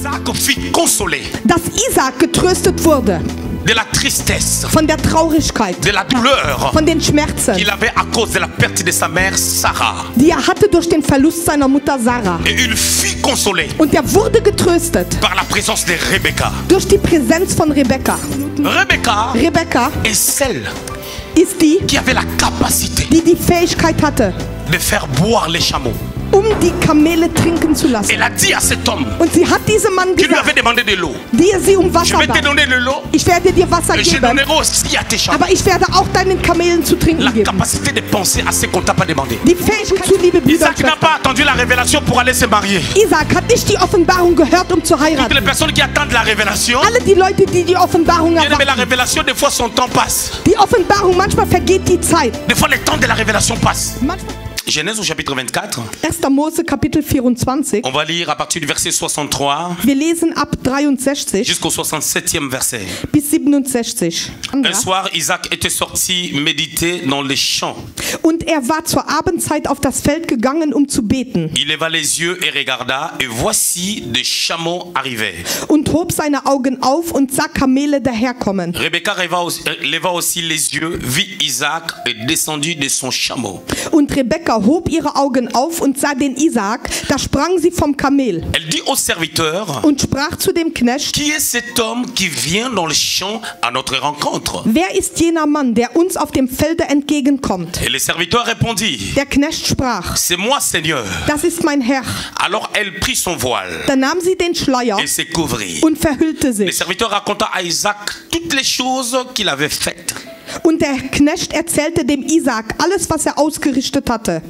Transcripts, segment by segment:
Isaac fut consolé dass Isaak getröstet wurde de la tristesse, von der Traurigkeit, de la douleur von den Schmerzen, qu'il avait à cause de la perte de sa mère Sarah. die hatte durch den Verlust seiner Mutter Sarah. Et il fut consolé Und er wurde getröstet par la présence de Rebecca. durch die Präsenz von Rebekka. Rebecca Rebekka est celle ist die, qui avait la capacité die die Fähigkeit hatte, de faire boire les chameaux. die Kamele trinken zu lassen. Elle a dit à cet homme Und sie hat diesem Mann qui lui avait gesagt, demandé de l'eau, der sie je Wasser vais te bat, donner de l'eau ich werde dir Wasser et je geben, donnerai aussi à tes chameaux. aber ich werde auch deinen Kamelen zu trinken La geben. capacité de penser à ce qu'on t'a pas demandé. Die Fähigkeit zu, liebe Brüder und Isaac n'a Schwestern. pas attendu la révélation pour aller se marier. Isaac hat nicht die Offenbarung gehört, um zu Toutes les heiraten. personnes qui attendent la révélation, Alle die Leute, die die Offenbarung bien aimé, la erwarten. révélation, des fois son temps passe. Die Offenbarung, manchmal vergeht die Zeit. Des fois le temps de la révélation passe. Manchmal. Genèse au chapitre 24, 1. Mose Kapitel 24. on va lire à partir du verset 63 Wir lesen ab 63 jusqu'au 67e verset. bis 67. Un soir, Isaac était sorti méditer dans les champs. Und er war zur Abendzeit auf das Feld gegangen, um zu beten. Il leva les yeux et regarda, et voici des chameaux arrivaient. Und hob seine Augen auf und sah Kamele daherkommen. Rebecca leva aussi les yeux, vit Isaac et descendu de son chameau. Und Rebekka hob ihre Augen auf und sah den Isaak. Da sprang sie vom Kamel Elle dit au serviteur, und sprach zu dem Knecht: qui est cet homme qui vient dans le champ à notre rencontre? Wer ist jener Mann, der uns auf dem Felde entgegenkommt? Et le serviteur répondit, Der Knecht sprach: c'est moi, Seigneur. Das ist mein Herr. Alors elle prit son voile Da nahm sie den Schleier et se couvrit. und verhüllte Le sich. serviteur raconta à Isaac toutes les choses qu'il avait faites. Und der Knecht erzählte dem Isaak alles, was er ausgerichtet hatte.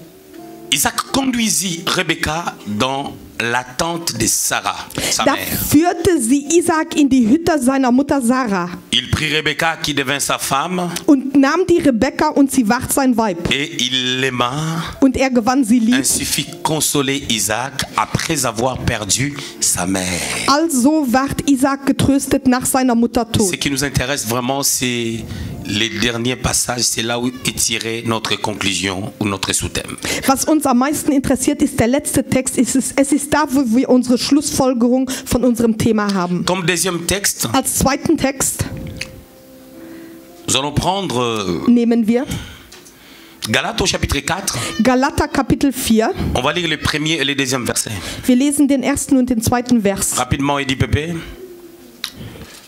Isaac conduisit Rebecca dans la tente de Sarah, sa Da mère. führte sie Isaak in die Hütte seiner Mutter Sarah Il prit Rebecca qui devint sa femme und nahm die Rebekka und sie ward sein Weib. et il l'aima. Und er gewann sie lieb. Ainsi fit consoler Isaac après avoir perdu sa mère. Also ward Isaak getröstet nach seiner Mutter Ce Tod. qui nous intéresse vraiment, c'est les derniers passages. C'est là où est tirée notre conclusion ou notre sous-thème. Was uns am meisten interessiert, ist der letzte Text. Es ist da, wo wir unsere Schlussfolgerung von unserem Thema haben. Comme deuxième texte, Als zweiten Text nous allons prendre nehmen wir Galates au chapitre 4. Galater Kapitel 4. On va lire le premier et le deuxième verset. Wir lesen den ersten und den zweiten Vers. Rapidement, Eddie Pépé.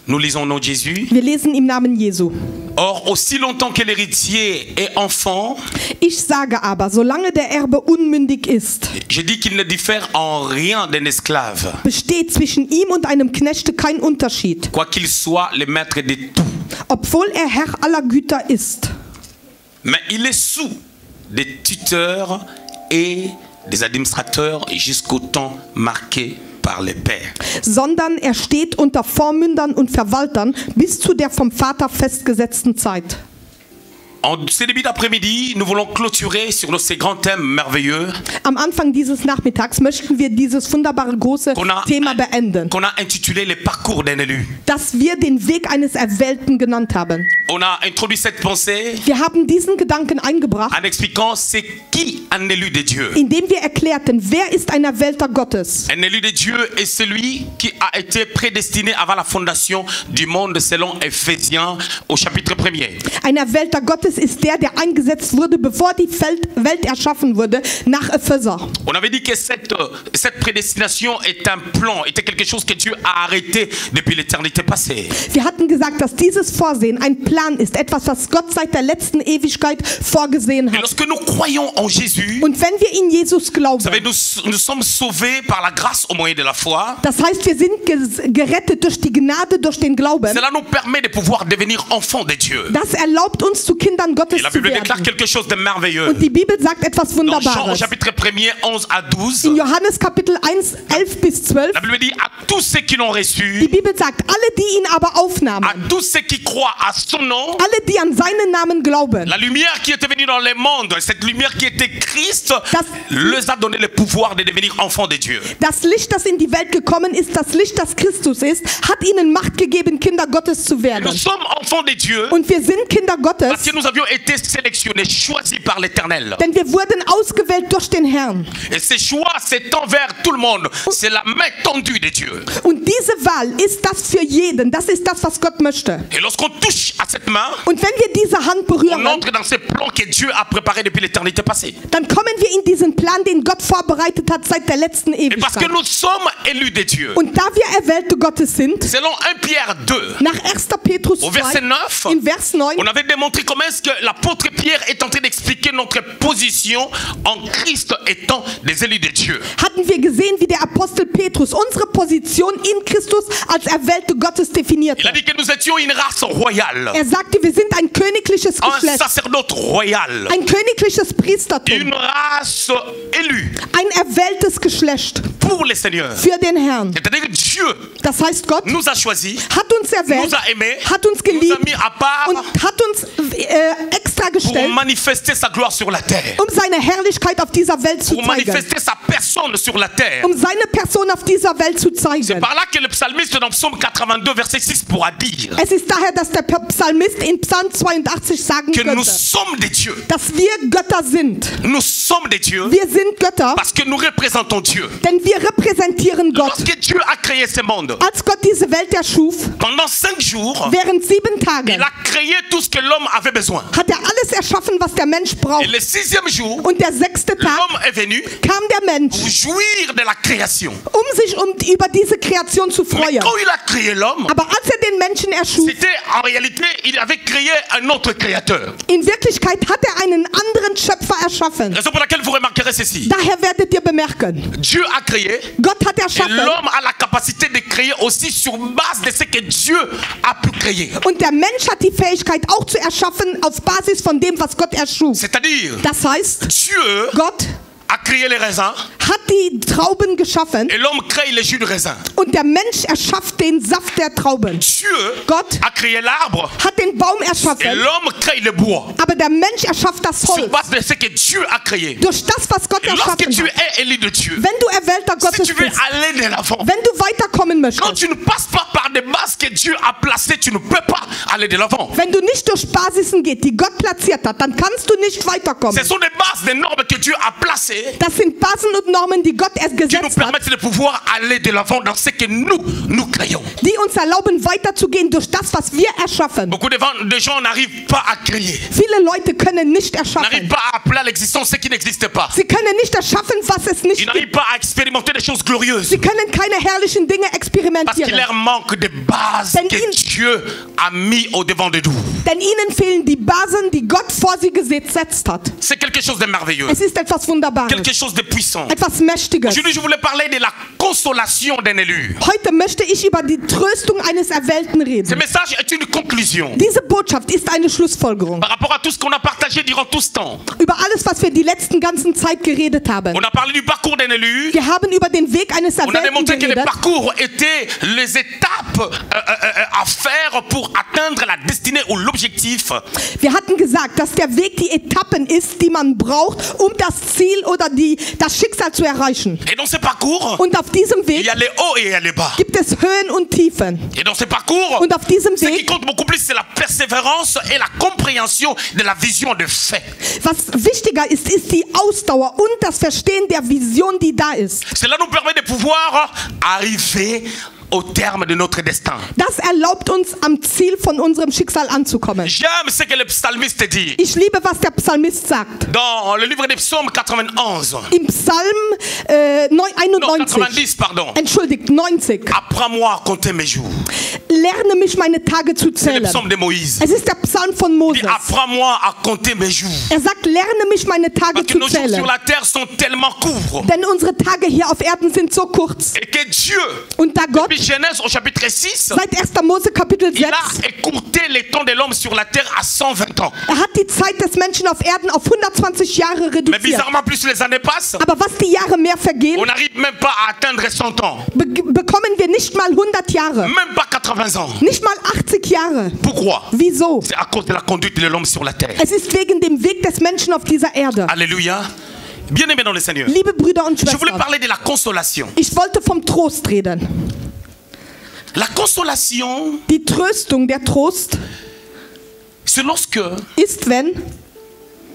Nous lisons au nom de Jésus. Wir lesen im Namen Jesu. Or, aussi longtemps que l'héritier est enfant, Ich sage aber, solange der Erbe unmündig ist, je dis qu'il ne diffère en rien d'un esclave, besteht zwischen ihm und einem Knechte kein Unterschied, quoiqu'il soit le maître de tout. obwohl er Herr aller Güter ist. Mais il est sous des tuteurs et des administrateurs jusqu'au temps marqué par les pères. Sondern er steht unter Vormündern und Verwaltern bis zu der vom Vater festgesetzten Zeit. En ce début d'après-midi, nous voulons clôturer sur ces grands thèmes merveilleux Am Anfang dieses Nachmittags möchten wir dieses wunderbare große Thema beenden, qu'on a intitulé le parcours d'un élu. dass wir den Weg eines Erwählten genannt haben. On a introduit cette pensée Wir haben diesen Gedanken eingebracht, en expliquant c'est qui un élu de Dieu. indem wir erklärten, wer ist ein Erwählter Gottes. Un élu de Dieu est celui qui a été prédestiné avant la fondation du monde selon Ephésiens au chapitre 1er. Ein Erwählter Gottes ist der, der eingesetzt wurde, bevor die Welt erschaffen wurde, nach Epheser. On avait dit que cette prédestination est un plan, était quelque chose que Dieu a arrêté depuis l'éternité passée. Wir hatten gesagt, dass dieses Vorsehen ein Plan ist, etwas, was Gott seit der letzten Ewigkeit vorgesehen Et hat. lorsque nous croyons en Jésus, Und wenn wir in Jesus glauben, vous savez, nous sommes sauvés par la grâce au moyen de la foi. das heißt, wir sind gerettet durch die Gnade, durch den Glauben. Cela nous permet de pouvoir devenir enfants de Dieu. Das erlaubt uns, zu Kindern Et Gottes la zu Bible déclare werden. quelque chose de merveilleux. Und die Bibel sagt etwas Dans Jean au Wunderbares. chapitre 1er, 11 à 12, In Johannes Kapitel 1, 11 bis 12, la Bible dit à tous ceux qui l'ont die reçu, Bibel sagt, alle, die ihn aber aufnahmen, à tous ceux qui croient à son nom, alle, die an seinen Namen glauben, la lumière qui était venue dans le monde, cette lumière qui était Christ, Das- leur a donné le pouvoir de devenir enfants de Dieu. das Licht, das in die Welt gekommen ist, das Licht, das Christus ist, hat ihnen Macht gegeben, Kinder Gottes zu Nous werden. sommes enfants de Dieu Und wir sind Kinder Gottes, parce que nous avions été sélectionnés, choisis par l'Éternel. denn wir wurden ausgewählt durch den Herrn. Et ce choix, c'est envers tout le monde. C'est la main tendue de Dieu. Und diese Wahl ist das für jeden. Das ist das, was Gott möchte. Et lorsqu'on touche à cette main, Und wenn wir diese Hand on berühren, entre dans ce plan que Dieu a préparé depuis l'éternité passée. dann kommen wir in diesen Plan, den Gott vorbereitet hat seit der letzten Et parce que Ewigkeit. nous sommes élus de Dieu, Und da wir Erwählte Gottes sind, selon 1 Pierre 2, nach 1. Petrus au verset 2, 9, in Vers 9, on avait démontré comment est-ce que l'apôtre Pierre est en train d'expliquer notre position en Christ étant des élus de Dieu. hatten wir gesehen, wie der Apostel Petrus unsere Position in Christus als Erwählte Gottes definiert Il a hat. dit que nous étions une race royale, Er sagte, wir sind ein königliches un Geschlecht, sacerdoce royal, ein königliches Priestertum, une race élue ein erwähltes Geschlecht pour le Seigneur. für den Herrn. C'est-à-dire que Dieu Das heißt, Gott nous a choisis, hat uns erwählt, nous a aimés, hat uns nous a geliebt mis à part und hat uns extra pour gestellt, manifester sa gloire sur la terre, seine Herrlichkeit auf dieser Welt zu pour zeigen, manifester sa personne sur la terre. seine Person auf dieser Welt zu zeigen. Par là que le psalmiste dans Psaume 82 verset 6 pourra dire Es ist daher, dass der Psalmist in Psalm 82 sagen que nous könnte, sommes des dieux. dass wir Götter sind. Nous sommes des dieux Wir sind Götter, parce que nous représentons Dieu. denn wir repräsentieren Gott. Lorsque Dieu a créé ce monde, Als Gott diese Welt erschuf, pendant 5 jours, während 7 il Tagen, a créé tout ce que l'homme avait besoin. hat er alles erschaffen, was der Mensch Et braucht. le 6e jour, Und der 6. Tag l'homme est venu kam der Mensch, pour jouir de la création. sich über diese Kreation zu Mais freuen. quand il a créé l'homme, Aber als er den Menschen erschuf, c'était en réalité, il avait créé un autre créateur. in Wirklichkeit hat er einen anderen Schöpfer erschaffen. Raison pour laquelle vous remarquerez ceci. Daher werdet ihr bemerken, Dieu a créé Gott hat et erschaffen l'homme a la capacité de créer aussi sur base de ce que Dieu a pu créer. und der Mensch hat die Fähigkeit auch zu erschaffen auf Basis von dem, was Gott erschuf. C'est-à-dire, Das heißt, Dieu Gott a créé les raisins hat die Trauben geschaffen et l'homme crée les jus de raisin. und der Mensch erschafft den Saft der Trauben. Dieu Gott a créé l'arbre hat den Baum et erschaffen, l'homme crée le bois. aber der Mensch erschafft das Sur Holz. base de ce que Dieu a créé. Durch das, was Gott Et lorsque erschaffen tu hat. es élu de Dieu, Wenn du Erwählter si Gottes tu veux bist, aller de l'avant, wenn du weiterkommen quand möchtest, tu ne passes pas par des bases que Dieu a placées, tu ne peux pas aller de l'avant. wenn du nicht durch Basisen geht, die Gott platziert hat, dann kannst du nicht weiterkommen. Ce sont des bases, des normes que Dieu a placées Das sind Basen und Normen, die Gott erst qui nous gesetzt hat, permettent de pouvoir aller de l'avant dans ce que nous créons. die uns erlauben, weiterzugehen durch das, was wir erschaffen. Beaucoup de gens n'arrivent pas à créer, Viele Leute können nicht n'arrivent erschaffen. pas à appeler à l'existence ce qui n'existe pas. Sie können nicht erschaffen, was es Ils nicht n'arrivent gibt. pas à expérimenter des choses glorieuses Sie können keine herrlichen Dinge parce qu'il experimentieren. leur manque de bases Denn que ihnen- Dieu a mis au devant de nous. Denn ihnen fehlen die Basen, die Gott vor sie gesetzt hat. C'est quelque chose de merveilleux, Es ist etwas Wunderbares, quelque chose de puissant. etwas Mächtiges. Aujourd'hui, je voulais parler de la consolation d'un élu. Heute möchte ich über die Tröstung eines Erwählten Ce reden. message est une conclusion Diese Botschaft ist eine Schlussfolgerung par rapport à tout ce qu'on a partagé durant tout ce temps. über alles, was wir die letzten ganzen Zeit geredet haben. On a parlé du parcours d'un élu. Wir haben über den Weg eines On a Erwählten démontré que le geredet. parcours était les étapes à faire pour atteindre la destinée ou l'objectif. Wir hatten gesagt, dass der Weg die Etappen ist, die man braucht, um das Ziel oder das Schicksal zu erreichen. Et dans ce parcours, Und auf diesem il Weg y a les hauts et il y a les bas. gibt es Höhen und Tiefen. Et dans ce parcours, Und auf diesem ce qui Weg, compte beaucoup plus, c'est la persévérance et la compréhension de la vision de fait. was wichtiger ist, ist die Ausdauer und das Verstehen der Vision, die da ist. Cela nous permet de pouvoir arriver au terme de notre destin. Das erlaubt uns, am Ziel von unserem Schicksal anzukommen. J'aime ce que le psalmiste dit. Ich liebe, was der Psalmist sagt. Dans le livre des psaumes 91, Im Psalm non 91, 90 pardon. entschuldigt, 90. Apprends-moi à compter mes jours. Lerne mich, meine Tage zu C'est le zählen. psaume de Moïse. Es ist der Psalm von Il Moses. dit apprends-moi à compter mes jours. Er sagt, lerne mich, meine Tage Parce que zu nos jours zählen. sur la terre sont tellement courts. Denn unsere Tage hier auf Erden sind so kurz. Et que Dieu, Und da Gott depuis Genèse au chapitre 6, seit 1. Mose Kapitel il 6, a écourté le temps de l'homme sur la terre à 120 ans. er hat die Zeit des Menschen auf Erden auf 120 Jahre Mais reduziert. bizarrement, plus les années passent, Aber was die Jahre mehr vergehen, on n'arrive même pas à atteindre 100 ans. bekommen wir nicht mal 100 Jahre. Même pas 80 ans. Nicht mal 80 Jahre. Pourquoi? Wieso? C'est à cause de la conduite de l'homme sur la terre. Es ist wegen dem Weg des Menschen auf dieser Erde. Alléluia. Bien-aimés dans le Seigneur. Liebe Brüder und Je voulais Schwestern, parler de la consolation. ich wollte vom Trost reden. La consolation, Die Tröstung, der Trost c'est lorsque ist, wenn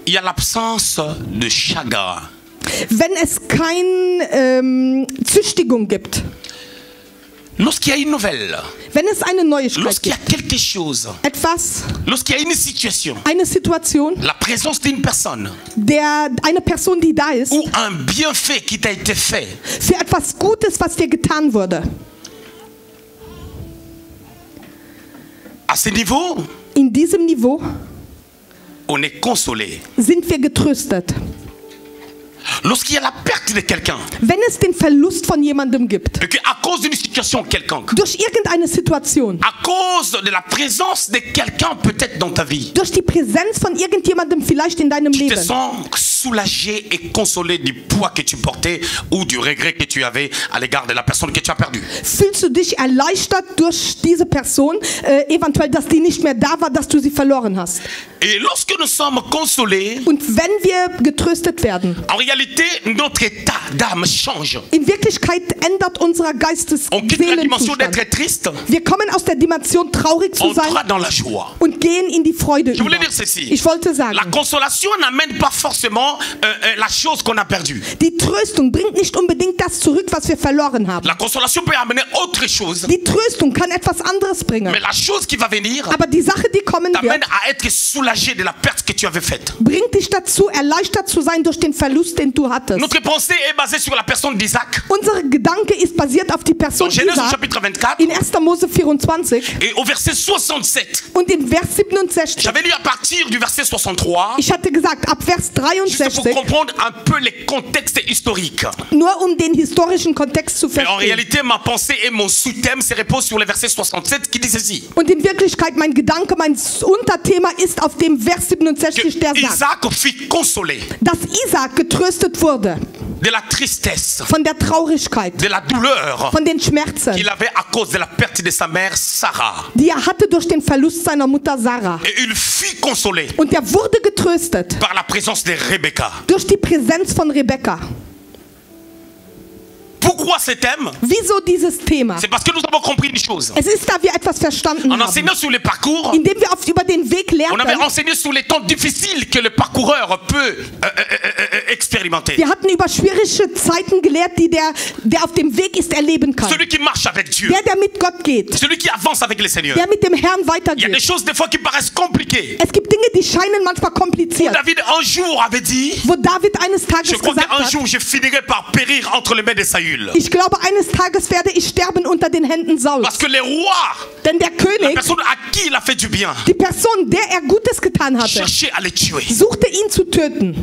il y a l'absence de chagrin. es keine Züchtigung gibt. Lorsqu'il y a une nouvelle, Wenn es eine Neuigkeit lorsqu'il y gibt, a quelque chose, etwas, lorsqu'il y a une situation, eine Situation, la présence d'une personne eine Person, die da ist, ou un bienfait qui t'a été fait, für etwas Gutes, was dir getan wurde. à ce niveau, In diesem Niveau on est consolé. sind wir getröstet. Lorsqu'il y a la perte de quelqu'un, Wenn es den Verlust von jemandem gibt, et qu'à cause d'une situation quelconque, durch irgendeine Situation, à cause de la présence de quelqu'un peut-être dans ta vie, durch die Präsenz von irgendjemandem vielleicht in deinem tu te Leben, sens soulagé et consolé du poids que tu portais ou du regret que tu avais à l'égard de la personne que tu as perdue. fühlst du dich erleichtert durch diese Person, eventuell, dass die nicht mehr da war, dass du sie verloren hast. Et lorsque nous sommes consolés, Und wenn wir getröstet werden, en réalité, notre état d'âme change. in Wirklichkeit ändert unser On quitte la dimension Geistesseelenzustand. d'être triste, Wir kommen aus der Dimension, traurig zu on sein entre dans la joie. und gehen in die Freude Je voulais über. dire ceci. Ich wollte sagen, La consolation n'amène pas forcément la chose qu'on a perdue. die Tröstung bringt nicht unbedingt das zurück, was wir verloren haben. La consolation peut amener autre chose. Die Tröstung kann etwas anderes bringen. Mais la chose qui va venir Aber die Sache, die kommen t'amène wird, à être soulagé de la perte que tu avais faite. bringt dich dazu, erleichtert zu sein durch den Verlust, den du hattest. Notre pensée est basée sur la personne d'Isaac. Unser Gedanke ist basiert auf die Person Dans Genèse au Isaac chapitre 24 in 1. Mose 24 et au verset 67. und in Vers 67. J'avais lu à partir du verset 63, Ich hatte gesagt, ab Vers juste pour 63, comprendre un peu les contextes historiques. nur um den historischen Kontext zu Mais en verstehen. réalité, ma pensée et mon sous-thème se reposent sur le verset 67 qui dit ceci. Und in Wirklichkeit, mein Gedanke, mein Unterthema ist auf dem Vers 67, der Que sagt, Isaac fut consolé dass Isaac getröstet wurde de la tristesse, von der Traurigkeit, de la douleur von den Schmerzen, qu'il avait à cause de la perte de sa mère Sarah. die er hatte durch den Verlust seiner Mutter Sarah. Et il fut consolé Und er wurde getröstet par la présence de Rebecca. durch die Präsenz von Rebekka. Pourquoi ce thème? Wieso dieses Thema? C'est parce que nous avons compris une chose. Es ist, da wir etwas verstanden En haben. enseignant sur les parcours, Indem wir oft über den Weg on avait lehrten, enseigné sur les temps difficiles que le parcoureur peut expérimenter. wir hatten über schwierige Zeiten gelehrt, die der auf dem Weg ist, erleben kann. Celui qui marche avec Dieu, Der mit Gott geht, celui qui avance avec le Seigneur. der mit dem Herrn Il y a des weitergeht. choses des fois qui paraissent compliquées. Es gibt Dinge, die scheinen manchmal kompliziert. David un jour avait dit, Wo David eines Tages je crois gesagt qu'un hat, jour je finirai par périr entre les mains de Saül. ich glaube, eines Tages werde ich sterben unter den Händen Sauls. Parce que le roi, Denn der la König, personne à qui il a fait du bien, die Person, der er Gutes getan hatte, cherchait à le tuer. suchte ihn zu töten.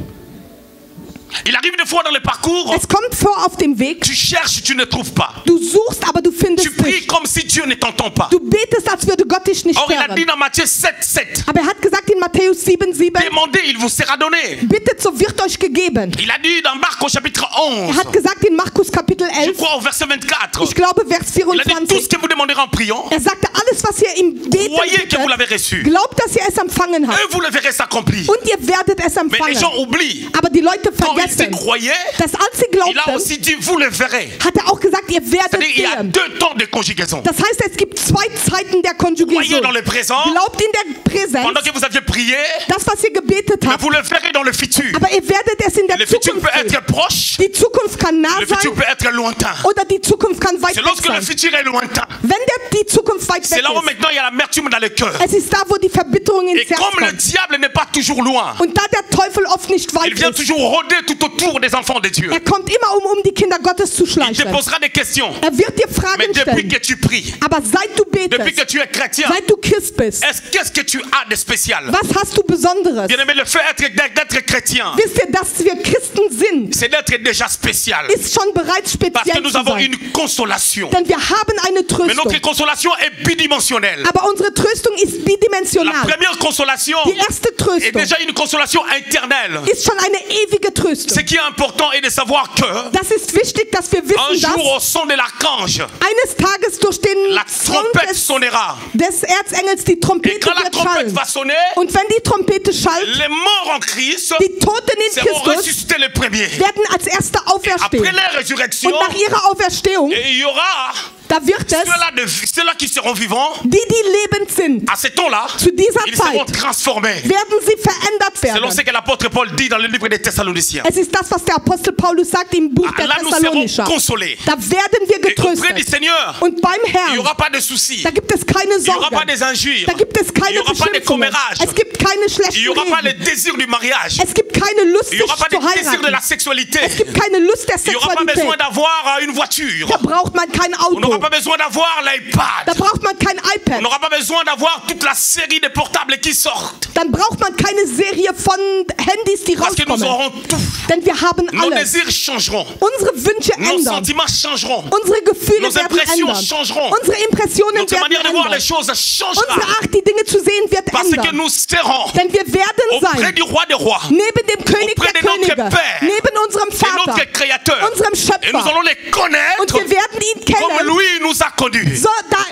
Il arrive des fois dans le parcours, Es kommt vor auf dem Weg, tu cherches, tu ne trouves pas. du suchst, aber du Tu findest pries nicht. comme si Dieu ne t'entend pas. Du betest, als würde Gott dich nicht Or, il a dit hören. dans Matthieu 7, 7, Aber er hat gesagt in Matthäus 7,7, demandez, il vous sera donné. bittet, so wird euch gegeben. Il a dit dans Marc au chapitre Er 11, hat gesagt in Markus Kapitel je 11, crois au verset 24, ich glaube Vers il a dit tout 24, ce que vous demanderez en priant, er sagte, alles, was ihr im Beten croyez que vous bittet, l'avez reçu. glaubt, dass ihr es empfangen habt. Et vous le verrez s'accomplir. Und ihr werdet es Mais les gens empfangen. oublient. Aber die Leute Quand il vergessen, croyait, dass als sie il a glaubten, aussi dit, vous le verrez. hat er auch gesagt, ihr werdet C'est-à-dire, il y a sehen. deux temps de conjugaison. Das heißt, es gibt zwei Zeiten der Croyez Konjugation. dans le présent, Glaubt in der Präsenz, pendant que vous aviez prié, das, was ihr gebetet mais habt, vous le verrez dans le futur. aber ihr werdet es in der Le futur Zukunft peut sehen. être proche, Die Zukunft kann nah le futur sein peut être lointain. oder die Zukunft kann weit C'est weg lorsque le sein. futur est lointain. Wenn die Zukunft weit C'est weg là où ist, maintenant il y a l'amertume dans le cœur. es ist da, wo die Verbitterung Et ins Herz comme le kommt. diable n'est pas toujours loin, Und da der Teufel oft nicht il weit vient ist, toujours rôder tout autour des enfants de Dieu. er kommt immer, um die Kinder Gottes zu Il te schleichen. posera des questions. Er wird dir Mais Fragen depuis stellen. que tu pries, Aber seit du depuis que betest, tu es chrétien, seit du Christ bist, qu'est-ce que tu as de spécial? was hast du Besonderes? Bien aimé, le fait d'être chrétien, Wisst ihr, dass wir Christen sind, c'est d'être déjà spécial. ist schon bereits Parce que speziell nous zu avons sein. une consolation. Denn wir haben eine Mais Tröstung. notre consolation est bidimensionnelle. Aber unsere Tröstung ist La bidimensional. première consolation Die erste est Tröstung déjà une consolation éternelle. ist schon eine ewige Ce Tröstung. qui est important est de savoir que Das ist wichtig, dass wir un wissen, dass jour au son de l'archange, eines Tages durch den la Sound trompette sonnera. des Erzengels die Et Trompete quand la wird trompette schallen. va sonner, Und wenn die Trompete schallt, les morts en Christ die Toten in seront Christus ressuscités les premiers. werden als Erste Après auferstehen. la résurrection, Und nach ihrer Auferstehung et il y aura Da wird es ceux-là qui seront vivants, die lebend sind, à ce temps-là, zu dieser ils seront Zeit transformés. werden sie verändert Selon werden. ce que l'apôtre Paul dit dans le livre des Thessaloniciens. Es ist das, was der Apostel Paulus sagt im Buch der Là, nous serons Thessalonicher. consolés. Da werden wir Et auprès du getröstet. Seigneur, Und beim il n'y Herrn, aura pas de soucis. da gibt es keine Il n'y aura pas Sorgen. des injures. Da gibt es Il n'y keine aura pas de Beschimpfungen. commérages. Es gibt keine Il schlechten n'y aura pas le Reden. désir du mariage. Es gibt keine Lust, Il n'y sich aura pas zu le désir de la heiraten. sexualité. Es gibt keine Lust der Il n'y aura pas besoin Sexualität. d'avoir une voiture. Da braucht man kein On n'aura Auto. pas besoin d'avoir Da l'iPad. braucht man kein On iPad. n'aura pas besoin d'avoir toute la série de portables qui sortent. Dann braucht man keine Serie von Handys, die Parce que nous rauskommen. aurons tout. Denn wir haben Nos alles. désirs changeront. Unsere Wünsche Nos ändern. sentiments changeront. Unsere Gefühle Nos werden impressions ändern. changeront. Unsere Impressionen Notre manière de werden voir les ändern. choses changera. Unsere Art, die Dinge zu sehen, wird Parce que ändern. nous serons Denn wir werden auprès sein du roi des rois, neben dem König auprès der de notre Könige, Père, neben unserem de Vater, notre Créateur. unserem Et nous Schöpfer. allons les Und connaître wir werden ihn comme kennen, lui nous a connus. so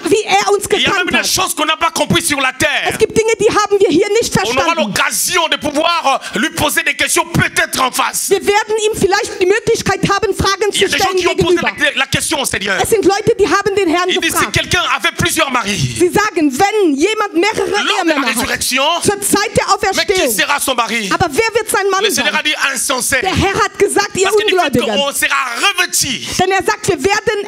wie er uns Il y a même gekannt des hat. choses qu'on n'a pas compris sur la Es terre. gibt Dinge, die haben wir hier nicht On aura verstanden. l'occasion de pouvoir lui poser des questions peut-être en face. Wir werden ihm vielleicht die Möglichkeit haben, Fragen Il y zu a des gens stellen qui ont posé gegenüber. la question au Seigneur. Es sind Leute, die haben den Herrn Il dit si gefragt. quelqu'un avait plusieurs maris, Sie sagen, wenn jemand mehrere lors de la Ehemänner hat, résurrection, zur Zeit der mais qui Auferstehung, sera son mari? aber wer wird sein Mann Le Seigneur a sein? dit insensé. Der Herr hat gesagt, ihr Parce qu'il dit Ungläubigen. qu'on sera revêti Denn er sagt, wir werden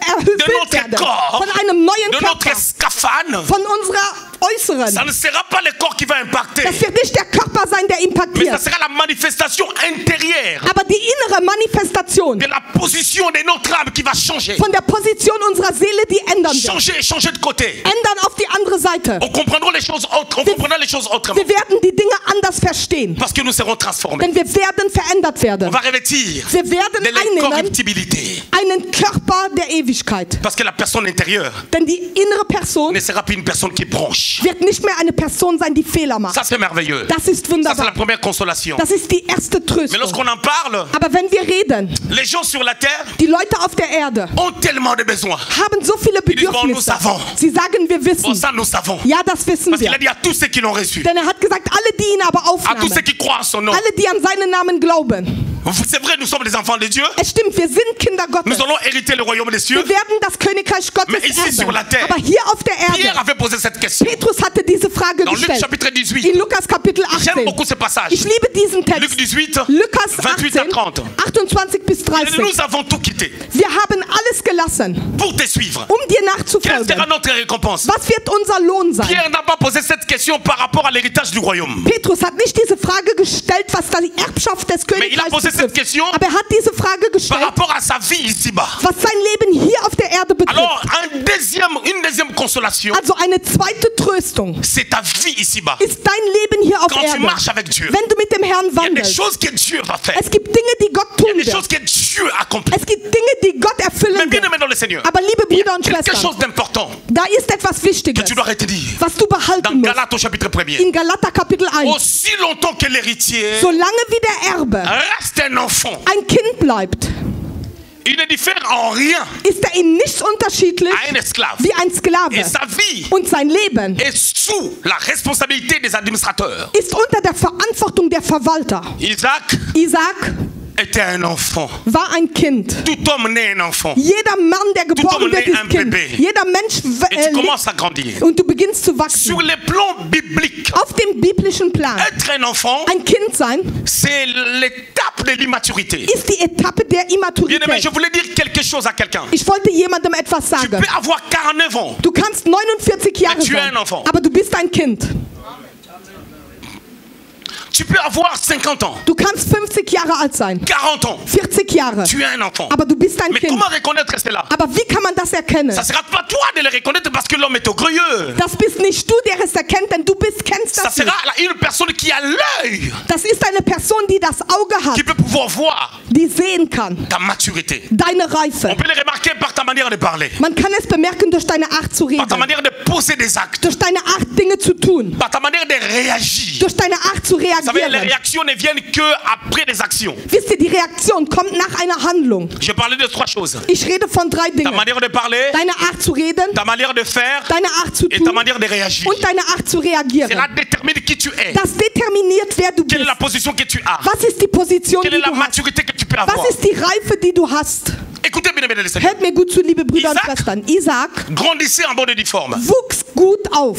erfüllt de notre werden corps, von einem neuen de notre Körper, scaphandre. von unserer Äußeren. Ça ne sera pas le corps qui va impacter, Das wird nicht der Körper sein, der mais ça impactiert, sera la manifestation intérieure aber die innere Manifestation de la position de notre âme qui va changer. von der Position unserer Seele, die ändern wird. Changer de côté. Ändern auf die andere Seite. On comprendra les choses autrement. Wir werden die Dinge anders verstehen, Parce que nous serons transformés. denn wir werden verändert On werden. va revêtir Wir werden de einnehmen l'incorruptibilité. einen Körper der Ewigkeit. Parce que la personne intérieure Denn die innere Person ne sera plus une personne qui bronche. wird nicht mehr eine Person sein, die Fehler macht. Ça, c'est merveilleux. Das ist Ça, c'est la wunderbar. première consolation. Das ist die erste Mais Tröstung. lorsqu'on en parle, Aber wenn wir reden, les gens sur la terre die Leute auf der Erde ont tellement de besoins. haben so viele disent, bon, nous Bedürfnisse. savons. Sie sagen, wir Bon, wissen. ça, nous savons. Ja, das wissen Parce qu'il wir. a dit à tous ceux qui l'ont reçu, Denn er hat gesagt, alle, die ihn aber à tous aufnahmen, ceux qui croient en son nom. alle, die an seinen Namen glauben. C'est vrai, nous sommes des enfants de Dieu. Es stimmt, wir sind Kinder Gottes. Nous allons hériter le royaume des cieux. Wir werden das Königreich Gottes Mais ici sur la erben. terre, Aber hier auf der Pierre Erde, avait posé cette question. Petrus hatte diese Frage Dans Luc gestellt. chapitre 18. In Lukas Kapitel J'aime 18. beaucoup ce passage. Ich liebe diesen Text. Luc 18, Lukas 28 à 18, 30. 28 bis Et 30. nous avons tout quitté Wir haben alles gelassen, pour te suivre. dir Quelle nachzufolgen. sera notre récompense? Was wird unser Lohn sein? Pierre n'a pas posé cette question par rapport à l'héritage du royaume. Petrus hat nicht diese Frage gestellt, was die Erbschaft des Mais il a Königreichs posé cette betrifft. question Aber er hat diese Frage par gestellt, rapport à sa vie ici-bas. was sein Leben hier auf der Erde betrifft. Alors, une deuxième consolation, Also eine zweite Tröstung c'est ta vie ici-bas. ist dein Leben hier auf Quand tu Erde. marches avec Dieu, Wenn du mit dem Herrn il y a des wandelst. choses que Dieu va faire. Es gibt Dinge, die Gott Il y a tun des choses wird. que Dieu accomplit. Es gibt Dinge, die Gott Mais erfüllen bien wird. aimé dans le Seigneur, Aber liebe Brüder und quelque Schwestern, chose d'important da ist etwas que Wichtiges, tu dois retenir. was du Dans behalten musst. Galates au chapitre 1er. In Galater Kapitel 1. Aussi longtemps que l'héritier Solange wie der Erbe reste un enfant, ein Kind bleibt, il ne diffère en rien ist er in nichts unterschiedlich à un esclave. wie ein Sklave. Et sa vie Und sein Leben est sous la responsabilité des administrateurs. ist unter der Verantwortung der Verwalter. Isaac Isaac était un enfant. war ein Kind. Tout homme naît un enfant. Jeder Mann, der geboren homme wird, naît un ist Kind. bébé. Jeder Mensch Et tu lebt commences à grandir. und du beginnst zu wachsen. Sur le plan biblique, Auf dem biblischen Plan, être un enfant, ein Kind sein c'est l'étape de l'immaturité. ist die Etappe der Bien aimé, Immaturität. je voulais dire quelque chose à quelqu'un. Ich wollte jemandem etwas Tu sagen. peux avoir 49 ans. Du kannst 49 Jahre Mais tu es sein, un enfant. aber du bist ein Kind. Tu peux avoir 50 ans, Du kannst 50 Jahre alt sein, 40 ans. 40 Jahre, Tu es un enfant. aber du bist ein Mais Kind. comment reconnaître cela? Aber wie kann man das erkennen? Ça ne sera pas toi de le reconnaître parce que l'homme est orgueilleux. Das bist nicht du, der es erkennt, denn du kennst Ça das sera nicht. une personne qui a l'œil, Das ist eine Person, die das Auge hat, qui peut pouvoir voir die sehen kann, ta maturité. deine On Reife. peut le remarquer par ta manière de parler, Man kann es bemerken durch deine Art zu par ta reden, manière de poser des actes, durch deine Art Dinge zu tun, par ta manière de réagir. durch deine Art zu Vous savez, les reagieren. réactions ne viennent que après des actions. Wisst ihr, die Reaktion kommt nach einer Handlung. Je parlais de trois choses. Ich rede von 3 Ta Dingen. manière de parler, Deine Art zu reden, ta manière de faire deine Art zu et ta tun manière de réagir. und deine Art zu Cela reagieren. détermine qui tu es. Das determiniert, wer du Quelle est bist. la position que tu as? Was ist die Position, Quelle die est la du hast? maturité que tu peux avoir? Was ist die Reife, die du hast? Et Écoutez bien, bien, les amis. Hört mir gut zu, liebe Brüder und Isaac. Schwestern. Isaac Grandissait en bonne et due forme. wuchs gut auf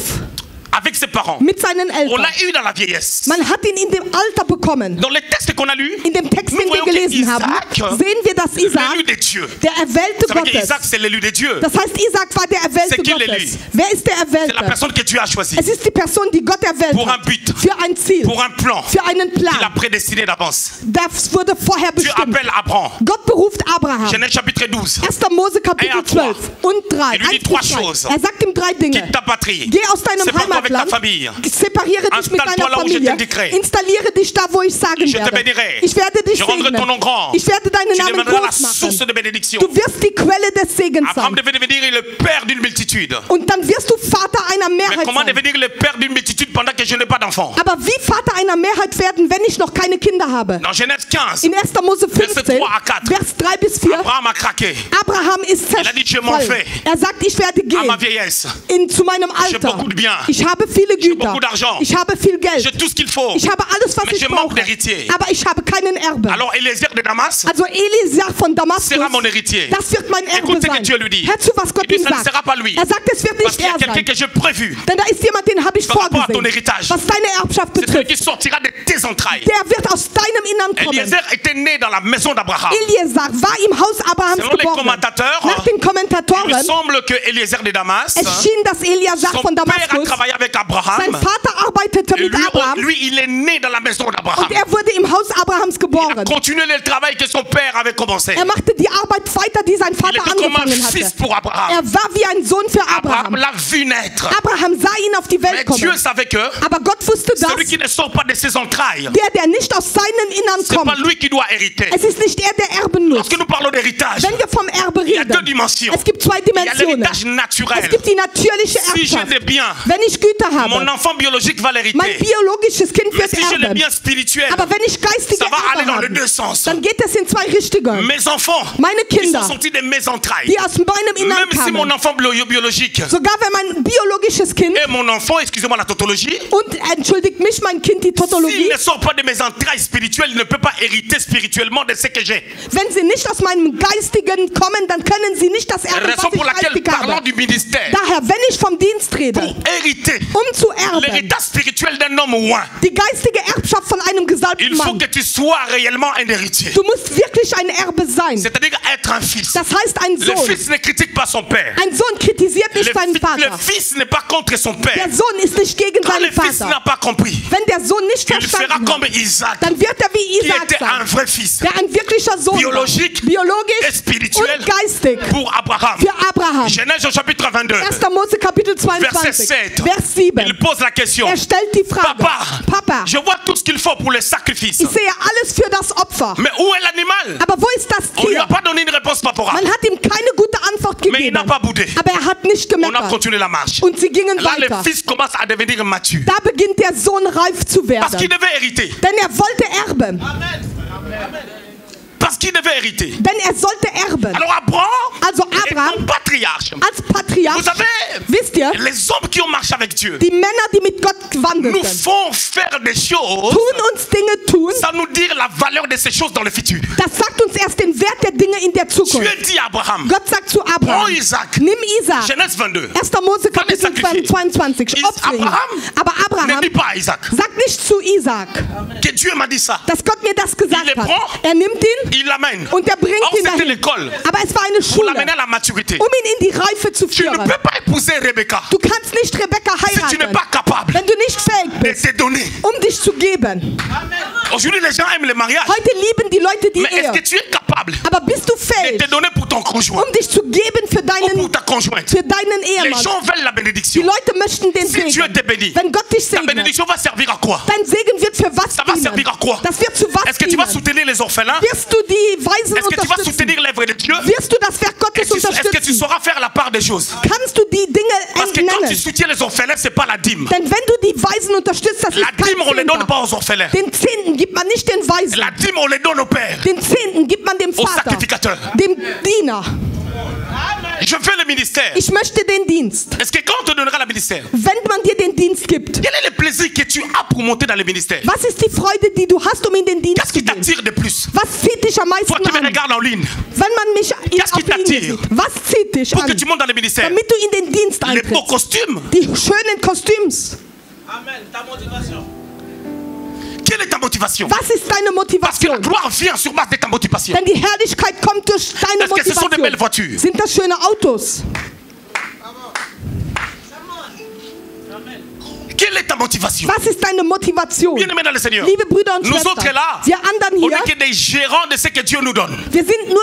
Avec ses parents. mit seinen On Eltern. l'a eu dans la vieillesse. Man hat ihn in dem Alter bekommen. Dans les textes qu'on a lus, In dem Text, nous den wir voyons que gelesen haben, Isaac, sehen wir, dass Isaac, l'élu de Dieu. der Erwählte Ça veut dire Gottes, Isaac, c'est l'élu de Dieu. das heißt, Isaac war der Erwählte C'est qui l'élu? Gottes. Wer ist der C'est la Erwählte? personne que Dieu a choisie. Es ist die Person, die Gott erwählt Pour un hat. but. Für ein Ziel. Pour un plan. Für einen Il a Plan. prédestiné d'avance. Das wurde vorher Dieu bestimmt. appelle Abraham. Gott beruft Abraham. Genèse chapitre 12. 1. Mose Kapitel 12 und 3. Il lui dit 1 trois bis 3. choses. Er sagt ihm 3 Dinge. Quitte ta patrie. Geh aus deinem Sépare-toi avec ta Heimatland, famille. separiere dich mit Installe-toi deiner là où je Familie, t'indiquerai. installiere dich da, wo ich sagen Je te werde. bénirai. Ich werde dich Je rendrai ton nom segnen. grand. Ich werde deinen Tu Namen deviendras la groß source machen. de bénédiction. Du wirst die Quelle des Segens Abraham sein. devait devenir le père d'une multitude. Und dann wirst du Vater einer Mais Mehrheit comment sein. devenir le père d'une multitude pendant que je n'ai pas d'enfant? Aber wie Vater einer Mehrheit werden, wenn ich noch keine Kinder habe? Dans Genèse 15, In 1. Mose 15, Verse 3 à 4. Vers 3 bis 4, Abraham a craqué Abraham ist a dit, je m'en zerfallen. vais. Er sagt, ich werde à ma gehen vieillesse. zu meinem J'ai Alter. beaucoup de biens. Ich habe viele Güter. beaucoup d'argent. Ich habe viel J'ai Geld. tout ce qu'il faut. Ich habe alles, was Mais ich je manque brauche. d'héritier. Aber ich habe keinen Erbe. Alors Eliezer de Damas Also Eliezer von Damaskus, sera mon héritier. das wird mein Erbe Écoute ce que sein. Dieu lui dit. Hör zu, was Gott Il dit, ihm ça ne sagt. sera pas lui. Er sagt, es wird Parce nicht qu'il y a er quelqu'un sein. que j'ai prévu. Denn da ist jemand, den habe ich Par rapport à ton vorgesehen. héritage. Was deine Erbschaft C'est celui betrifft. qui sortira de tes entrailles. Der wird aus deinem Innern kommen. Eliezer était né dans la maison d'Abraham. Eliezer war im Haus Abrahams Selon les geboren. commentateurs, Nach den Il Kommentatoren, me semble que Eliezer de Damas, es schien, dass Eliezer son von père a Damaskus, travaillé avec sein Abraham. Vater arbeitete Et mit Abraham lui, il est né dans la maison d'Abraham. und er wurde im Haus Abrahams Il a geboren. continué le travail que son père avait commencé. Er machte die Arbeit weiter, die sein Il Vater était comme un angefangen fils hatte. pour Abraham. Er war wie ein Sohn für Abraham Abraham. l'a vu naître. Abraham sah ihn auf die Mais Welt Dieu kommen. savait que Aber Gott wusste das, celui qui ne sort pas de ses entrailles, der nicht aus seinen Innern c'est pas kommt. lui qui doit hériter. Es ist nicht er, der erben muss. Lorsque nous parlons d'héritage, Wenn wir vom Erbe il y a deux reden, dimensions. es gibt 2 Il y a Dimensionen. l'héritage Es naturel. gibt die natürliche Si j'ai Erbschaft. des biens, Wenn ich Güter mon habe, enfant biologique va mein l'hériter. biologisches Kind Mais wird si j'ai les erben. biens spirituels, Aber wenn ich geistige ça va aller Erbe dans les habe, deux sens. dann geht es in 2 Richtungen. Mes enfants, Meine ils Kinder, sont sortis de mes entrailles. die aus meinem Innern Même si mon kamen, enfant biologique sogar wenn mein biologisches Kind et mon enfant, excusez-moi la tautologie, und entschuldigt mich, mein Kind, die s'il Tautologie, ne sort pas de mes entrailles spirituelles, il ne peut pas hériter spirituellement de ce que j'ai. wenn sie nicht aus meinem Geistigen kommen, dann können sie nicht das erben, Raison was pour ich laquelle, geistig parlant habe. du ministère, Daher, wenn ich vom Dienst rede, pour hériter zu erben, l'héritage spirituel d'un homme ou un, die geistige Erbschaft von einem gesalbten il faut Mann, que tu sois réellement un héritier. du musst wirklich ein Erbe sein. C'est-à-dire être un fils. Das heißt, ein Le Sohn. fils ne critique pas son père. Ein Sohn kritisiert nicht seinen Le Vater. fils n'est pas contre son père. Der Sohn ist nicht gegen Quand le seinen fils n'a Vater. pas compris, Wenn der Sohn nicht il fera verstanden comme hat, Isaac, dann wird er wie qui Isaac était un sein, vrai fils, der ein wirklicher Sohn war. biologique et Biologisch spirituel und geistig pour Abraham. für Abraham. Genèse au chapitre 22, 1. Mose Kapitel verset 22, 7. Vers 7. Il pose la question. Er stellt die Frage, Papa, Je vois tout ce qu'il faut pour le sacrifice. ich sehe alles für das Opfer. Mais où est l'animal? Aber wo ist das On ne lui a Tier? pas donné une réponse favorable. Man hat ihm keine gute Antwort Mais il gegeben. n'a pas boudé. Aber er hat nicht On a gemeckert. continué la marche. Und sie gingen Là, le weiter. fils commence à devenir mature. Da beginnt der Sohn reif zu Parce qu'il werden. devait hériter. Denn er wollte erben. Parce qu'il devait hériter. Denn er sollte erben. Alors Abraham Also est Abraham un patriarche. als Patriarch, Vous savez, wisst ihr, les hommes qui ont marché avec Dieu die Männer, die mit Gott nous wandelten, font faire des choses tun uns Dinge tun, sans nous dire la valeur de ces choses dans le futur. das sagt uns erst den Wert der Dinge in der Dieu Zukunft. dit à Abraham, Gott sagt zu Abraham, prends Isaac. nimm Isaac. Genèse 22. 1. Mose Kapitel sacrifier. 22, opfere ihn. Abraham Aber Ne Abraham dis pas à Isaac sagt nicht zu Isaac, que Dieu m'a dit ça. dass Gott mir das gesagt Il le hat. prend. Er nimmt ihn Il l'amène. und er bringt Or, ihn c'était dahin. l'école Aber es war eine pour Schule, l'amener à la maturité. um ihn in die Reife zu Tu ne führen. peux pas épouser Rebecca Du kannst nicht Rebekka si tu n'es heiraten, pas capable wenn du nicht fähig de bist, te donner. dich zu geben. Aujourd'hui, les gens aiment le mariage. Heute lieben die Leute die Mais est-ce Ehe. que tu es capable Aber bist du de fähig, te donner pour ton conjoint dich zu geben für ou pour deinen, ta conjointe? für deinen Les Ehemann? gens veulent la Die bénédiction. Leute möchten den Si Dieu Segen. te bénit, Wenn Gott dich ta segnet, bénédiction va servir à quoi? dein Segen wird für was Ça va dienen? servir à quoi? Das wird zu was Est-ce que tu vas dienen? soutenir les orphelins? Wirst du die Weisen Est-ce que tu vas unterstützen? soutenir l'œuvre de Dieu? Wirst du das Werk Gottes Est-ce que tu unterstützen? sauras faire la part des choses? Kannst du die Dinge Parce que quand tu nennen? soutiens les orphelins, c'est pas la dîme. Denn wenn du die Weisen unterstützt, das La ist kein dîme, on ne le donne Zehnter. pas aux orphelins. Den Zehnten gibt man nicht den Weisen. La dîme, on le donne au Père, Den Zehnten gibt man dem au Vater, sacrificateur. dem Diener. Je veux le ministère. Ich möchte den Dienst. Est-ce que quand on te donnera le ministère, Wenn man dir den Dienst gibt, quel est le plaisir que tu as pour monter dans le ministère? was ist die Freude, die du hast, um in den Dienst Qu'est-ce zu qui gehen? t'attire de plus? Was zieht dich am Toi meisten qui me an? regardes en ligne, Wenn man mich Qu'est-ce qui auf Linie t'attire? sieht, was zieht dich pour que an? tu montes dans le ministère, Damit du in den Dienst les beaux eintrittst. costumes. Die schönen Kostüms. Amen. Ta motivation. Quelle est ta motivation? Was ist deine Parce que la Motivation? gloire vient sur base de ta motivation. Denn die Herrlichkeit kommt durch deine Est-ce que ce sont des belles Motivation. voitures? Sind das schöne Autos? Quelle est ta motivation? Was ist deine Motivation? Bien aimé dans le Seigneur. Liebe Brüder und Nous autres Schwestern, là, wir anderen on hier, n'est que des gérants de ce que Dieu nous donne. wir sind nur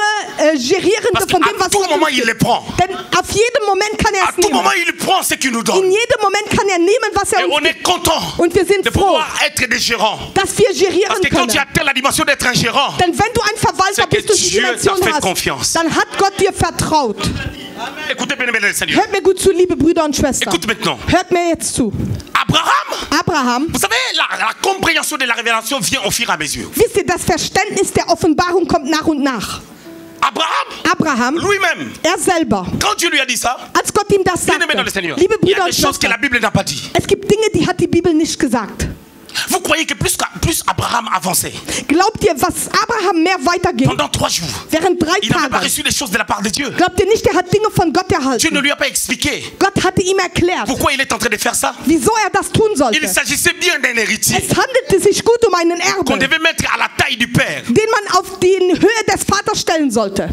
Gerierende Parce von dem, qu'à was tout Gott moment, uns il les gibt. prend. Denn auf jedem Moment kann er À es tout nehmen. moment, il prend ce qu'il nous In donne. jedem Moment kann er nehmen, was Et er on uns est gibt. content Und wir sind de froh, pouvoir être des gérants. dass wir Parce gerieren que quand tu können. atteins la dimension d'être un gérant, Denn wenn du ein Verwalter C'est que bist und die Dieu Dimension t'a fait hast, confiance. dann hat Gott dir vertraut. écoutez bien aimé dans le Seigneur. Hört mir gut zu, liebe Brüder und Schwestern. Écoute maintenant. Hört mir jetzt zu. Abraham, Abraham, vous savez, la compréhension de la révélation vient au fur et à mesure. wisst ihr, das Verständnis der Offenbarung kommt nach und nach. Abraham, lui-même, er selber, quand Dieu lui a dit ça, als Gott ihm das bien aimé dans le sagte, Seigneur, liebe il y Brüder a und des choses que la Schwestern, Bible n'a pas dit. es gibt Dinge, die hat die Bibel nicht gesagt. Vous croyez que plus Abraham avançait, Glaubt ihr, was Abraham mehr weiterging? pendant 3 jours, Während 3 il n'avait pas Tagen. reçu des choses de la part de Dieu. Glaubt ihr nicht, er hat Dinge von Gott Dieu ne erhalten? lui a pas expliqué Gott hatte ihm erklärt, pourquoi il est en train de faire ça. wieso er das tun Il sollte. s'agissait bien d'un héritier Es handelte sich gut um einen qu'on Erben, devait mettre à la taille du Père. den man auf die Höhe des Vaters stellen sollte.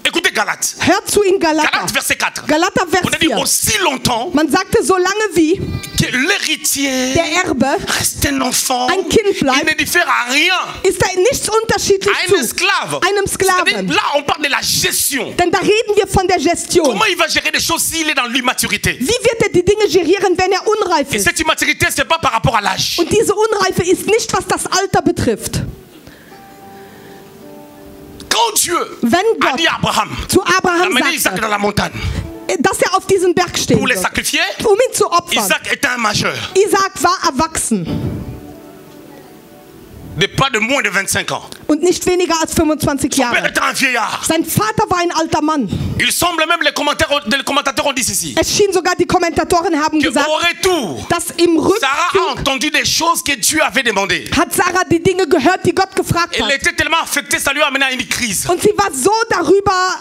Écoutez Galates. Hört zu in Galater. Galates verset 4. Galater On a Vers dit 4. aussi longtemps Man sagte, solange wie que l'héritier der Erbe reste un enfant, ein Kind il bleibt, ne diffère à rien ist da nichts unterschiedlich à zu un esclave. einem C'est-à-dire, Sklaven. là, on parle de la gestion. Denn da reden wir von der Gestion. Comment il va gérer des choses s'il est dans l'immaturité? Wie wird er die Dinge gerieren, wenn er unreif Et ist? cette immaturité, ce n'est pas par rapport à l'âge. Und diese Unreife ist nicht, was das Alter betrifft. Quand Dieu Wenn a Gott dit à Abraham zu Abraham d'amener Isaac sagte, dans la montagne dass er auf diesen Berg stehen pour les wird, sacrifier, um ihn zu opfern. Isaac était un majeur Isaac war erwachsen de pas de moins de 25 ans. und nicht weniger als 25 Son père Jahre. était un vieillard. Sein Vater war ein alter Mann. Il semble même, les commentateurs ont dit ceci, Es schien sogar, die Kommentatoren haben qu'au gesagt, retour, dass im Sarah a Rückzug entendu des choses que Dieu avait demandées. hat Sarah die Dinge gehört, die Gott gefragt Elle hat. était tellement affectée, ça lui a amené à une crise. Und sie war so darüber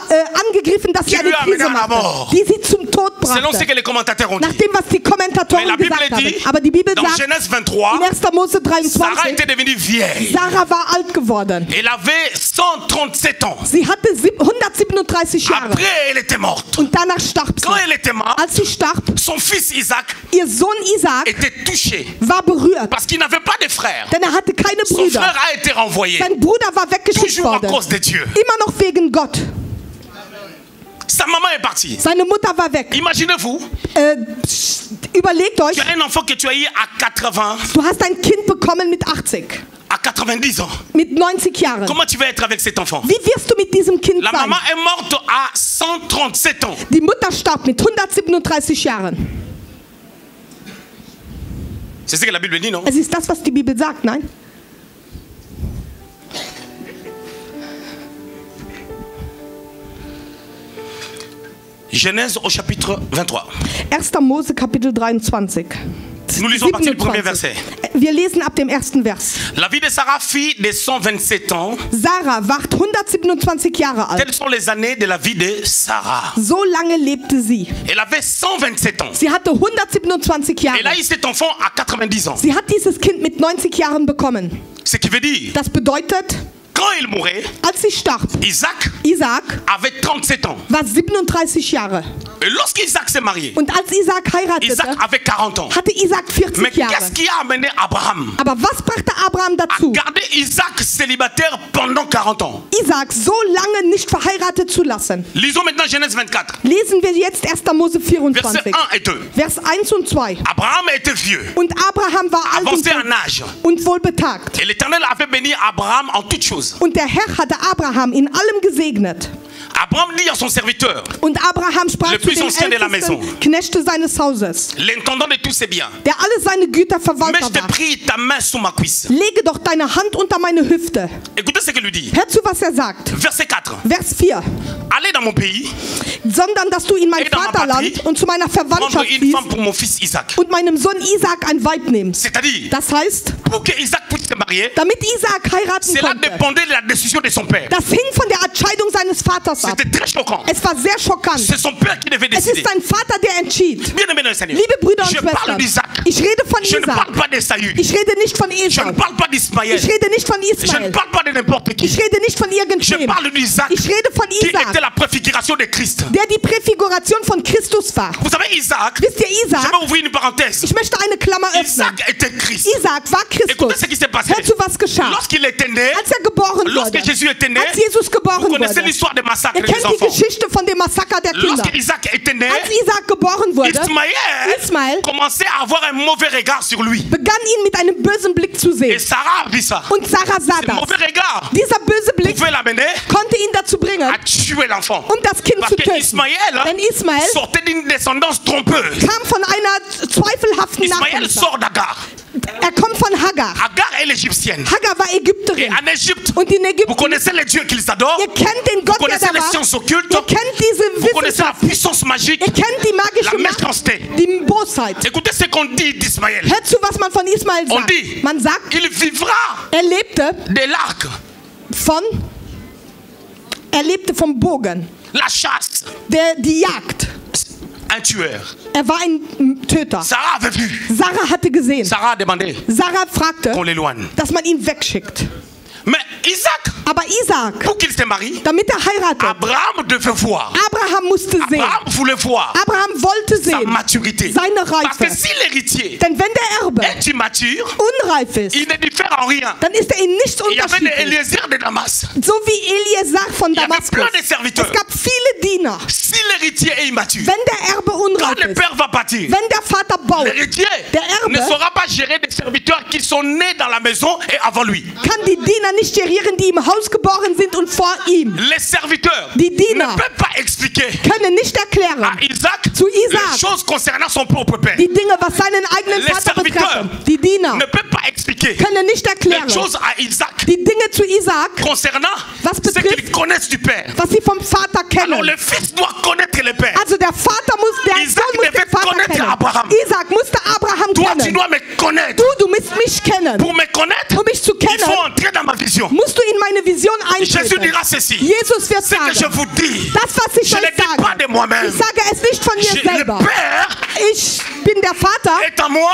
angegriffen, dass sie Qui eine lui a Krise amené à la machte, mort. die sie zum Tod Selon ce brachte. que les commentateurs ont dit. Nach dem, was die Mais Kommentatoren la Bible gesagt haben. dit, Aber die Bibel dans sagt, Genèse 23, in 1. Mose Sarah 23, était devenue vieille. Sarah war alt geworden. Elle avait 137 ans. Sie hatte 137 Jahre. Après, elle était morte. Und danach starb Quand sie. elle était morte, Als sie starb, son fils Isaac ihr Sohn Isaac était touché war berührt, parce qu'il n'avait pas de frère. denn er hatte keine Son Brüder. frère a été renvoyé. Sein Bruder war weggeschickt Toujours à worden. cause de Dieu. Immer noch wegen Gott. Sa maman est partie. Seine Mutter war weg. Imaginez-vous, Überlegt euch, tu as un enfant que tu as eu à 80, du hast ein Kind bekommen mit 80, à 90 ans. mit 90 Jahren. Comment tu vas être avec cet enfant? Wie wirst du mit diesem Kind La sein? maman est morte à 137 ans. Die Mutter starb mit 137 Jahren. C'est ce que la Bible dit, non? Es ist das, was die Bibel sagt, nein? Genèse au chapitre 23. 1. Mose Kapitel 23. Nous lisons à partir du premier verset. Wir lesen ab dem ersten Vers. La vie de Sarah, fille de 127 ans. Sarah ward 127 Jahre alt. Quelles sont les années de la vie de Sarah? So lange lebte sie. Elle avait 127 ans. Sie hatte 127 Elle a Jahre. eu cet enfant à 90 ans. Sie hat dieses Kind mit 90 Jahren bekommen. Ce qui veut dire, Das bedeutet, quand il mourait, als sie starb, Isaac Isaac avait 37 ans. war 37 Jahre. Et lorsqu'Isaac s'est marié, Und als Isaac heiratete, Isaac avait 40 ans. hatte Isaac Mais 40 Jahre. qu'est-ce qui a amené Abraham Aber was brachte Abraham à dazu, garder Isaac célibataire pendant 40 ans? Isaac so lange nicht verheiratet zu lassen? Lisons maintenant Genèse 24, Lesen wir jetzt 1. Mose versets 24, 1 et 2. Vers 1 und 2. Abraham était vieux, Und Abraham war alt avancé en âge. und wohlbetagt. Et l'Éternel avait béni Abraham en toutes choses. Und der Herr hatte Abraham in allem gesegnet. Abraham dit à son serviteur, Und Abraham sprach Le zu plus den ancien de la maison. ältesten Knechte seines Hauses, l'intendant de tous ses biens, der alle seine Güter mais Verwalter je te war. prie ta main sous ma cuisse. Lege doch deine Hand unter meine Hüfte. Écoutez ce qu'il lui dit. Hör zu, was er sagt. Verset 4. Vers 4. Allez dans mon pays, Sondern, dass du in mein Et dans ma Vaterland patrie, und zu meiner prendre Verwandtschaft une femme ziehst pour mon fils Isaac. und meinem Sohn Isaac ein Weib nimmst. C'est-à-dire, Das heißt, pour que Isaac puisse se marier, damit Isaac heiraten cela konnte. dépendait de la décision de son père. Das hing von der Entscheidung seines Vaters ab. C'était très choquant. Es war sehr schockant. C'est son père qui devait Es décider. ist sein Vater, der entschied. Bien aimé dans le Seigneur, Liebe Brüder und je parle Schwestern, d'Isaac. ich rede von Je ne Isaac. parle pas d'Esaü. Ich rede nicht von Je Esau. ne parle pas d'Ismaël. Ich rede nicht von Je ne Ismael. parle pas de n'importe qui. Ich rede nicht von Je irgendwem. parle d'Isaac, Ich rede von qui Isaac, était la préfiguration de Christ. der die Präfiguration von Christus war. Vous savez, Isaac, Wisst ihr, je Isaac, vais ouvrir une parenthèse. ich möchte eine Klammer öffnen. Isaac était Christ. Isaac war Écoutez Christus. ce qui s'est passé. Hör zu, was geschah. Lorsqu'il était né, Als er geboren lorsque wurde, Jésus était né, als Jesus geboren vous connaissez wurde, l'histoire des massacres ihr des kennt die enfants. Geschichte von dem Massaker der Kinder. Lorsque Isaac était né, Als Isaac geboren wurde, Ismael commençait à avoir un mauvais regard sur lui. begann ihn mit einem bösen Blick zu Et sehen. Sarah a vu ça. Und Sarah sah Ce das. mauvais regard Dieser böse Blick pouvait l'amener konnte ihn dazu bringen, à tuer l'enfant. das Kind Parce zu que töten. Ismaël Denn Ismael sortait d'une descendance trompeuse. kam von einer zweifelhaften Ismaël Nachkommenschaft. sort d'Agar. Er kommt von Hagar. Agar est l'égyptienne. Hagar war Et Ägypterin. en Égypte, Und in vous Ägypten, connaissez les dieux qu'ils adorent. ihr kennt den Vous Gott, der connaissez da les war. sciences occultes. Ihr kennt diese Vous connaissez la Wissenschaft. puissance magique. Ihr kennt die magische La Macht, méchanceté. die Bosheit. Écoutez ce qu'on dit d'Ismaël. Hört zu, was man von Ismael On sagt. dit, Man sagt, il vivra er lebte de l'arc, vom Bogen, la chasse, die Jagd. un tueur. Er war ein Töter. Sarah avait vu. Sarah hatte gesehen. Sarah a demandé Sarah fragte, qu'on l'éloigne. dass man ihn wegschickt. Mais Isaac, Aber Isaac, pour qu'il se marie, damit er heiratet, Abraham devait voir. Abraham musste sehen. Abraham voulait voir Abraham wollte sa sehen, maturité. seine Parce que Reife. si l'héritier Denn wenn der Erbe est immature, unreif ist, il ne diffère en rien. dann ist er in nichts Il y avait des unterschiedlich. Eliezer de Damas. So wie Eliezer von Il y avait Damaskus. plein de serviteurs. Es gab viele Diener. Si l'héritier est immature, Wenn der Erbe quand unreif le ist, père va partir, wenn der Vater baut, l'héritier Der Erbe ne saura pas gérer des serviteurs qui sont nés dans la maison et avant lui. kann die Diener nicht gerieren, die im Haus geboren sind und vor ihm. Les serviteurs Die ne Diener peuvent pas expliquer können nicht à erklären Isaac Zu les Isaac. choses concernant son propre père. die Dinge, was seinen eigenen Les Vater serviteurs betreffen. Die Diener ne peuvent pas expliquer können nicht les erklären choses à Isaac die Dinge zu Isaac, concernant Was ce betrifft- qu'ils connaissent du père. was sie vom Vater Alors kennen. le fils doit connaître le père. Also der Vater muss, der Isaac Sohn muss devait den Vater connaître kennen. Abraham. Isaac musste Abraham Toi, tu kennen. dois me connaître. Du musst mich kennen. Pour me connaître, Um mich zu il kennen, faut entrer dans ma vision. musst du in meine Vision Jésus eintreten. dira ceci. Jesus wird Ce que je sagen, vous dis, das, was ich je ne euch le dis pas sage, de moi-même. ich sage es nicht von mir Le selber. Père Ich bin der Vater, est en moi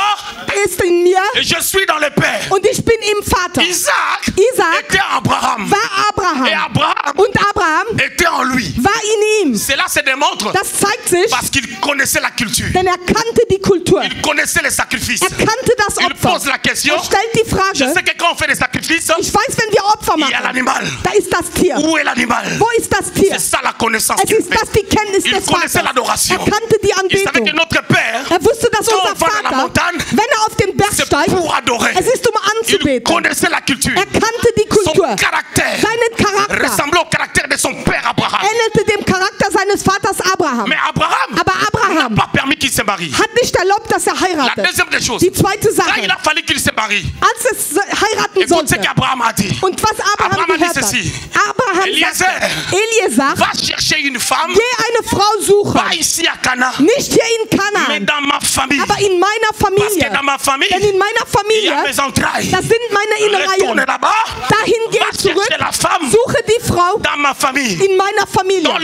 ist in mir et je suis dans le Père. und ich bin im Vater. Isaac Isaac était Abraham. war Et Abraham Abraham und Abraham était en lui. war in ihm. Cela se démontre Das zeigt sich, parce qu'il connaissait la culture. denn er kannte die Kultur. Il connaissait les sacrifices. Er kannte das Il pose Opfer. la question. Er stellt die Je Frage, sais que quand on fait des sacrifices, ich weiß, wenn wir Opfer il y a machen, l'animal. da ist das Tier. Où est l'animal? Wo ist das Tier? C'est ça la connaissance Es qu'il ist fait. das die Kenntnis Il des connaissait Vaters. l'adoration. Er kannte die Il savait que Anbetung. notre Père, Er wusste, dass Quand unser on va dans la Vater, montagne, wenn er auf den Berg c'est steigt, pour adorer. es ist, um Il anzubeten. connaissait la culture. Er kannte die Son Kultur. caractère Seinen Charakter ressemblait au caractère de son père Abraham. ähnelte dem Charakter seines Vaters Abraham. Mais Abraham Aber Abraham n'a pas permis qu'il se marie. hat nicht erlaubt, dass er La heiratet. deuxième des choses, Die zweite quand Sache, il a fallu qu'il se marie, als es heiraten écoute ce sollte. qu'Abraham a dit. Und was Abraham Abraham a gehört dit hat. ceci. Abraham Eliezer, sagte, Eliezer, va chercher une femme, geh eine Frau suchen. pas ici à Cana, Nicht hier in mais Kanaan, dans ma famille. aber in meiner Parce que Familie. dans ma famille, Denn in meiner il y a Familie, mes entrailles. das sind meine Retourne Innereien. là-bas, Dahin va geh zurück, chercher la femme suche die Frau dans ma famille. in meiner Familie. Dans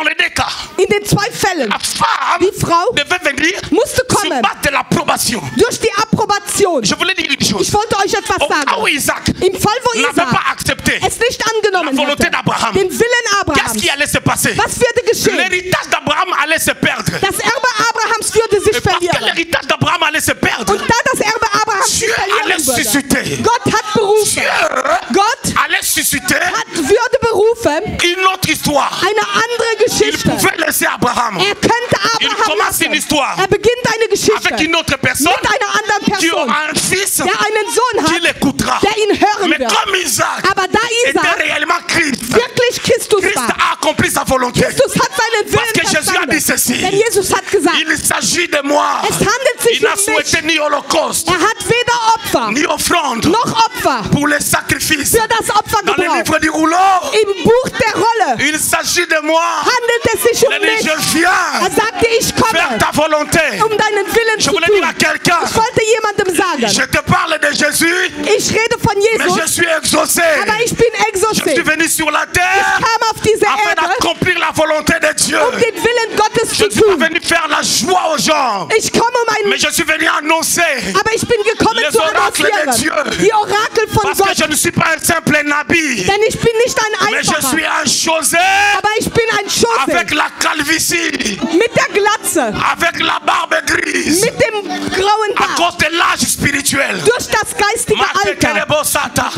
les deux cas, In den zwei Fällen la femme Die Frau devait venir musste sur kommen base de l'approbation. durch die Approbation. Je voulais dire une Ich chose. wollte euch etwas Au cas où sagen. Isaac Im Fall, wo n'avait Isaac pas accepté es nicht angenommen La volonté hätte, d'Abraham. den Willen qu'est-ce Abrahams, qui allait se passer? was würde geschehen? L'héritage d'Abraham allait se perdre. Das Erbe Abrahams würde sich Et parce que verlieren. l'héritage d'Abraham allait se perdre, Und da das Erbe Abrahams sich Dieu allait verlieren würde, susciter. Gott hat berufen, Dieu Gott allait susciter würde berufen une autre histoire. eine andere Il Geschichte. pouvait laisser Abraham Er könnte Il Abraham commence lassen. une histoire Er beginnt eine Geschichte avec une autre personne mit einer anderen qui Person, aura un fils der einen Sohn qui hat, l'écoutera. der ihn hören Mais wird. comme Isaac Aber da était Isaac réellement Christ, wirklich Christus Christus Christ war. a accompli sa volonté. Christus hat seinen Parce que Willen Jésus a dit verstanden. ceci. Denn Jesus hat gesagt, Il s'agit de moi. es handelt sich Il n'a um mich. souhaité ni holocauste, Hat weder Opfer ni offrande noch Opfer pour les sacrifices. für das Opfer Dans le gebraucht. livre du rouleau, Im Buch der Rolle il s'agit de moi. handelt es sich um Il a dit, mich. je viens Sagte, ich komme, faire ta volonté. deinen Willen Je zu voulais dire à tun. quelqu'un, Ich wollte jemandem je sagen, te parle de Jésus, ich rede von mais je Jesus, suis exaucé. aber ich bin Je suis exaustiert. venu sur la Ich terre kam auf diese afin Erde, d'accomplir la volonté de Dieu. den Willen Gottes Je zu ne suis pas tun. venu faire la joie aux gens, Ich komme, mais je suis venu annoncer. aber ich bin gekommen Les zu oracles de annoncieren. Dieu. Die Orakel von Parce que Gott. je ne suis pas un simple nabi, Denn ich bin nicht ein mais je Einfacher, suis un chosé aber ich bin ein Chose avec la calvitie, mit der Glatze, avec la barbe grise, mit dem grauen à Bart, cause de l'âge spirituel. durch das geistige Alter. Matekelebosata.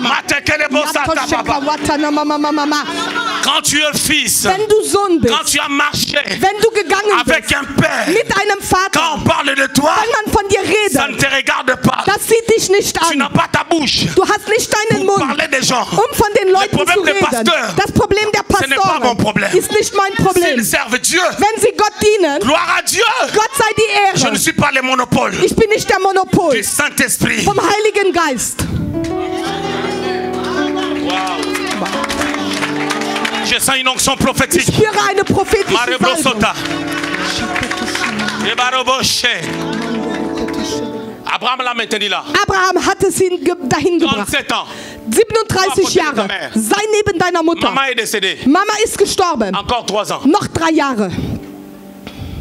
Matekelebosata, papa. Quand tu es fils, Wenn du Sohn bist, quand tu as marché wenn du gegangen avec bist un père, mit einem quand Vater, on parle de toi, wenn man von dir ça ne redet, te regarde pas. das sieht dich nicht Tu n'as an. pas ta bouche Du hast nicht deinen pour Mund, parler des gens. von den Leuten Problem zu des reden. pasteurs, Das Problem der ce n'est pas mon Pastoren problème. ist nicht mein Problem. S'ils servent Dieu, Wenn sie Gott dienen, gloire à Dieu. Gott sei die Je ne Ehre. suis pas le monopole Ich bin nicht der Monopol du Saint-Esprit. vom Heiligen Geist. Je sens une onction prophétique. Ich spüre eine prophetische Salbung. Marebrosota. Ebaroboshe. Abraham l'a maintenu là. Abraham hat es ihn dahin gebracht. 37 ans. 37 Jahre. Sei neben deiner Mutter. Maman est décédée. Mama ist gestorben. Encore 3 ans. Noch 3 Jahre.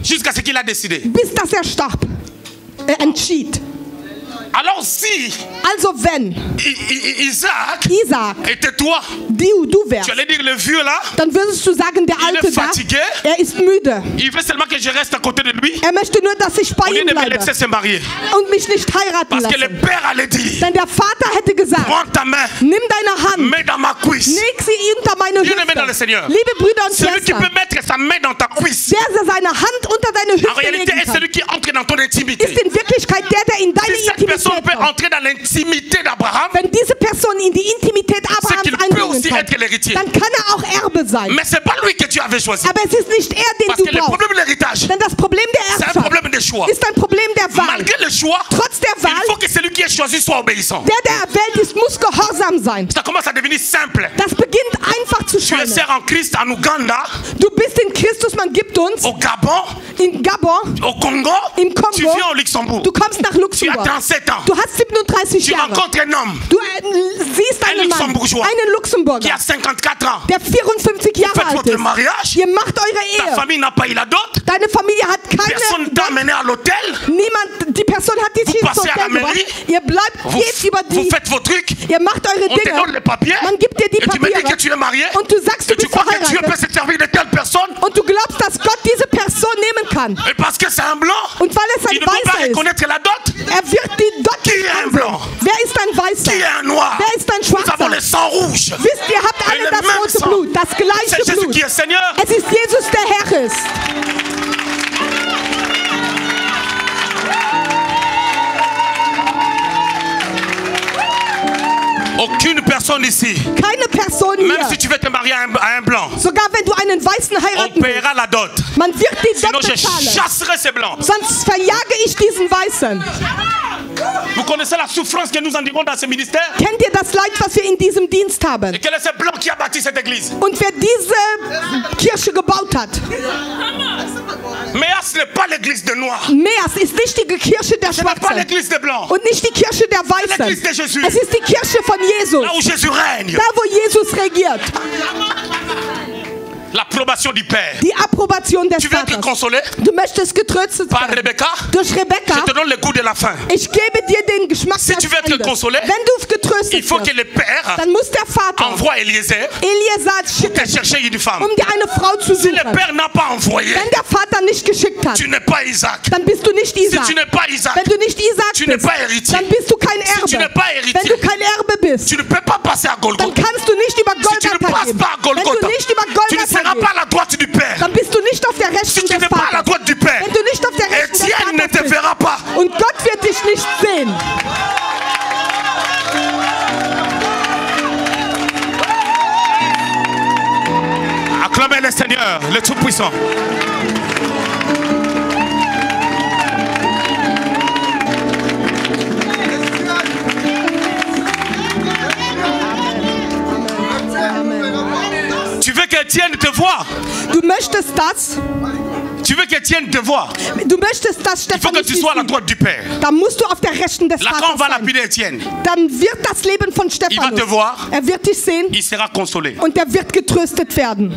Jusqu'à ce qu'il a décidé. Bis dass starb. Entschied. Alors si Also wenn Isaac Isaac, était toi, du wärst, tu allais dire le vieux là, dann würdest du sagen, der il Alte est da, fatigué. ist müde. Il veut seulement que je reste à côté de lui. Möchte nur, dass ich bei Au lieu ihm de me bleibe laisser se marier. und mich nicht heiraten Parce que le lassen. père allait dire, Denn der Vater hätte gesagt, prends ta main, nimm deine Hand, mets dans ma cuisse. leg sie unter meine Bien-aimé dans le Hüfte. Seigneur. Liebe Brüder und Celui qui Schwestern, peut mettre sa main dans ta cuisse, der seine Hand unter deine en Hüfte réalité legen est kann, celui qui entre dans ton intimité. ist in Wirklichkeit der in deine Si cette personne Intimität peut kommt. entrer dans l'intimité d'Abraham, Wenn diese Person in die Intimität c'est qu'il Abrahams peut eindringen aussi kann, être l'héritier. dann kann auch Erbe sein. Mais c'est pas lui que tu avais choisi. Aber es ist nicht er, den Parce du que le brauchst. problème de l'héritage, Denn das Problem der c'est un Erbschaft problème de choix. ist ein Problem der Wahl. Malgré le choix, Trotz der il Wahl, faut que celui qui est choisi soit obéissant. der erwählt ist, muss gehorsam sein. Ça commence à devenir simple. Das beginnt einfach zu Tu es scheinen. sert en Christ en Ouganda, Du bist in Christus, man gibt uns au Gabon, in Gabon, au Congo, im Kongo. tu viens au Luxembourg. Du kommst nach Tu as Luxemburg. 37 ans. Du hast 37 Tu Jahre. rencontres un homme Du siehst einen Mann, Luxembourgeois. einen qui Luxemburger, a 54 ans. der 54 Jahre Faites alt votre ist. mariage. Ihr macht eure Ta Ehe. famille n'a pas eu la dot. Deine Familie hat Personne keine... t'a amené à l'hôtel. Die Person hat dich ins passez à la Hotel gebracht. mairie. Ihr bleibt, geht über Vous die... faites vos trucs. Ihr macht eure On te donne Dinge. les papiers. Man gibt dir die Et tu me dis que Papiere. tu es marié. Und du sagst, du Et tu bist crois que Dieu peut verheiratet. se servir de telle personne. Und du glaubst, dass Gott diese Person nehmen kann. Et parce que c'est un blanc, Und weil es il ein ne peut pas Weißer ist, reconnaître la dot. wird die dort Qui est un blanc? Wer ist ein Weißer? Qui est un noir? Wer ist ein Nous avons Schwarzer? le sang rouge. Wisst ihr, habt Et alle le das même rote sang. Blut, das C'est gleiche Jésus Blut. qui est Seigneur. Es ist Jesus, der Herr ist. Aucune personne ici, Keine Person même si hier, tu veux te marier à un blanc, sogar wenn du einen Weißen on heiraten willst, paiera la dot. man wird die Sinon, dort je bezahlen. chasserai ces blancs. Sonst verjage ich diesen Weißen. Vous connaissez la souffrance que nous endurons dans ce ministère? Kennt ihr das Leid, was wir in diesem Dienst haben? Et quel est ce blanc qui a bâti cette église? Und wer diese Kirche gebaut hat? Mais ce n'est pas l'église de noirs. Meas ist nicht die Kirche der Ce n'est pas Schwarzen l'église des blancs. und nicht die Kirche der Weißen. l'église de Jésus. Es ist die Kirche von Jesus. Là où Jésus règne. Da, wo Jesus regiert. L'approbation du Père. Die Approbation des Tu veux être Vaters. consolé Du möchtest getröstet par werden. Rebecca? Durch Rebekka. Je te donne le goût de la fin. Ich gebe dir den Geschmack Si tu veux des être Endes. consolé, Wenn du getröstet Il faut que wirst, le Père dann muss der Vater envoie Eliezer Eliezer te schicken, chercher une femme. dir eine Frau zu Si le suchen. Père n'a pas envoyé, Wenn der Vater nicht geschickt hat, tu n'es pas Isaac. dann bist du nicht Si Isaac. tu n'es pas Isaac, Wenn du nicht Isaac tu n'es bist, pas héritier. dann bist du kein Erbe. tu n'es pas héritier, Wenn du kein Erbe bist, tu ne peux pas passer à dann Golgotha. kannst du nicht über Si tu ne Golgatha passes gehen. pas à Wenn du Golgotha, nicht über tu ne Golgatha seras pas à gehst, la droite du Père. dann bist du nicht auf der Si Rechten tu des n'es pas à la Vaters. droite du Père, Wenn du nicht auf der Rechten des Étienne ne Vaters te bist. verra pas. Und Gott wird dich nicht sehen. puissant. Tu veux qu'Étienne te voie? Du möchtest das? Tu veux qu'Étienne te voie? Du möchtest das, Il faut Stephan, que tu sois à la droite du Père. dann musst du auf der Rechten des Là, quand on Vaters va sein. lapider Étienne, Dann wird das Leben von il va Stephanus. te voir, Er wird dich sehen il sera consolé. und er wird getröstet werden.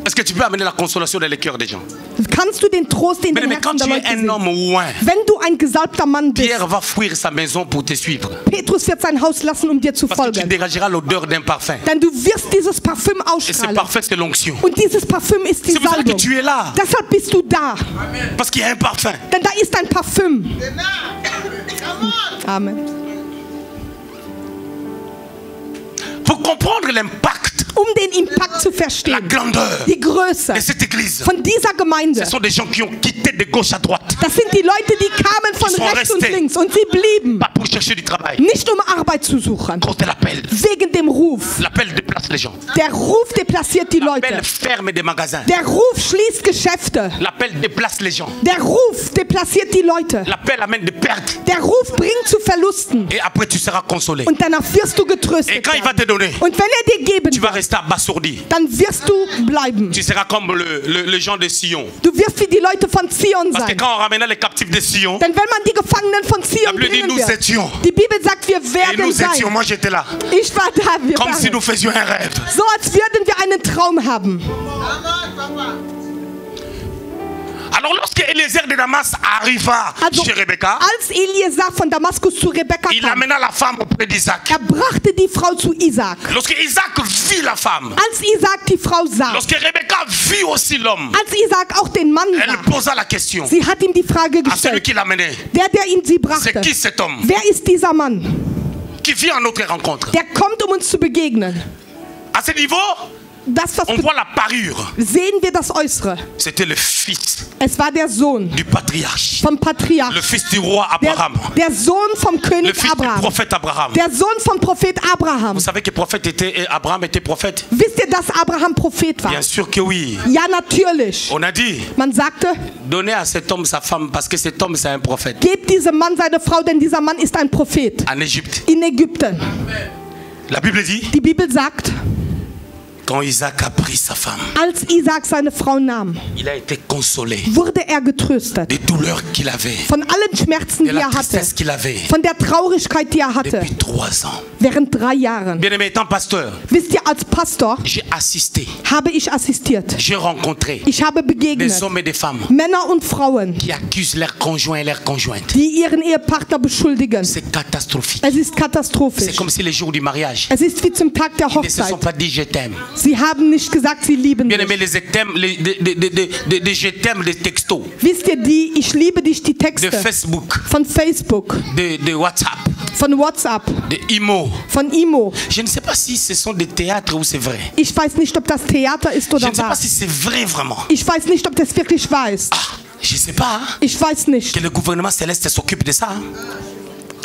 Est-ce que tu peux amener la consolation dans les cœurs des gens? Kannst du den Trost in den Mais quand Herzen tu der es Leute un sehen? homme loin, Wenn du ein gesalbter Mann bist, Pierre va fuir sa maison pour te suivre. Petrus wird sein Haus lassen, um dir zu Parce que tu folgen. dégageras l'odeur d'un parfum. Denn du wirst dieses Parfüm Et ce ausstrahlen. parfum, c'est l'onction. Und dieses Parfüm ist die C'est pour ça que Salbung. tu es là. Deshalb bist du da. Parce qu'il y a un parfum. Denn da ist ein Parfüm. Amen. Pour comprendre l'impact, Um den Impact zu la verstehen, grandeur die Größe de cette église, von dieser Gemeinde, ce sont des gens qui ont quitté de gauche à droite. das sind die Leute, die kamen von Die sont rechts und restés. links und sie blieben, Pas pour chercher du travail. nicht um Arbeit zu suchen, À cause de l'appel. wegen dem Ruf. L'appel déplace les gens. Der Ruf deplaciert die Leute. L'appel ferme des magasins. Der Ruf schließt Geschäfte. L'appel déplace les gens. Der Ruf deplaciert die Leute. L'appel amène des pertes. Der Ruf bringt zu Verlusten. Et après, tu seras consolé. Und danach wirst du Et getröstet quand il va werden. te donner, Und wenn er dir geben tu vas wird, rester abasourdi. dann wirst du bleiben. Tu seras comme le gens de Sion. Du wirst wie die Leute von Zion Parce que sein. quand on ramenait les captifs de Sion, Denn wenn man die Gefangenen von la Zion Bible dit bringen nous wird, étions. die Bibel sagt, wir Et werden nous étions, sein. moi j'étais là. Ich war da, wir Comme si waren. nous faisions un rêve. So als würden wir einen Traum haben. Alors lorsque Eliezer de Damas arriva Also, chez Rebecca, als Eliezer von Damaskus zu Rebekka il kam, amena la femme auprès d'Isaac. er brachte die Frau zu Isaac. Lorsque Isaac vit la femme, Als Isaac die Frau sah, lorsque Rebecca vit aussi l'homme, als Isaac auch den Mann elle sah, posa la question sie hat ihm die Frage à celui gestellt, qui l'amenait. der ihn sie brachte. C'est qui cet homme Wer ist dieser Mann? qui vient à notre rencontre? Der kommt, um uns zu begegnen. À ce niveau, Das, was on voit la parure. sehen wir das Äußere. C'était le fils Es war der Sohn du patriarche, vom Patriarch, le fils du roi Abraham, der Sohn vom le König fils du Abraham, prophète Abraham. der Sohn vom Prophet Abraham. Vous savez que Abraham était prophète? Wisst ihr, dass Abraham Prophet war? Bien sûr que oui. Ja, natürlich. On a dit, Man sagte, donnez à cet homme sa femme parce que cet homme c'est un prophète. gebt diesem Mann seine Frau, denn dieser Mann ist ein Prophet. En Égypte, In Ägypten. la Bible dit, Die Bibel sagt, quand Isaac a pris sa femme, als Isaac seine Frau nahm, il a été consolé wurde er getröstet. des douleurs qu'il avait, Von allen Schmerzen, de die la er hatte. tristesse qu'il avait Von der Traurigkeit, die er hatte. depuis 3 ans. Während 3 Jahren. Bien aimé, étant pasteur, Wisst ihr, als Pastor j'ai assisté, habe ich assistiert. j'ai rencontré Ich habe des begegnet. hommes et des femmes Männer und Frauen, qui accusent leurs conjoints et leurs conjointes. die ihren Ehepartner beschuldigen. C'est catastrophique. Es ist C'est katastrophisch. comme si le jour du mariage, Es ist wie zum Tag der ils ne se sont Hochzeit. pas dit je t'aime. Sie haben nicht gesagt, sie lieben Bien dich. aimé, les je t'aime, les je t'aime, des textos, Wisst ihr, die Ich liebe dich, die de Texte Facebook, von Facebook, de WhatsApp, von WhatsApp, de Imo. von Imo. Je ne sais pas si ce sont des théâtres ou c'est vrai. Ich weiß nicht, ob das Theater ist Je oder ne sais pas wahr. si c'est vrai vraiment. Ich weiß nicht, ob das wirklich wahr ist. Ah, je ne sais pas hein, Ich weiß nicht. que le gouvernement céleste s'occupe de ça. Hein.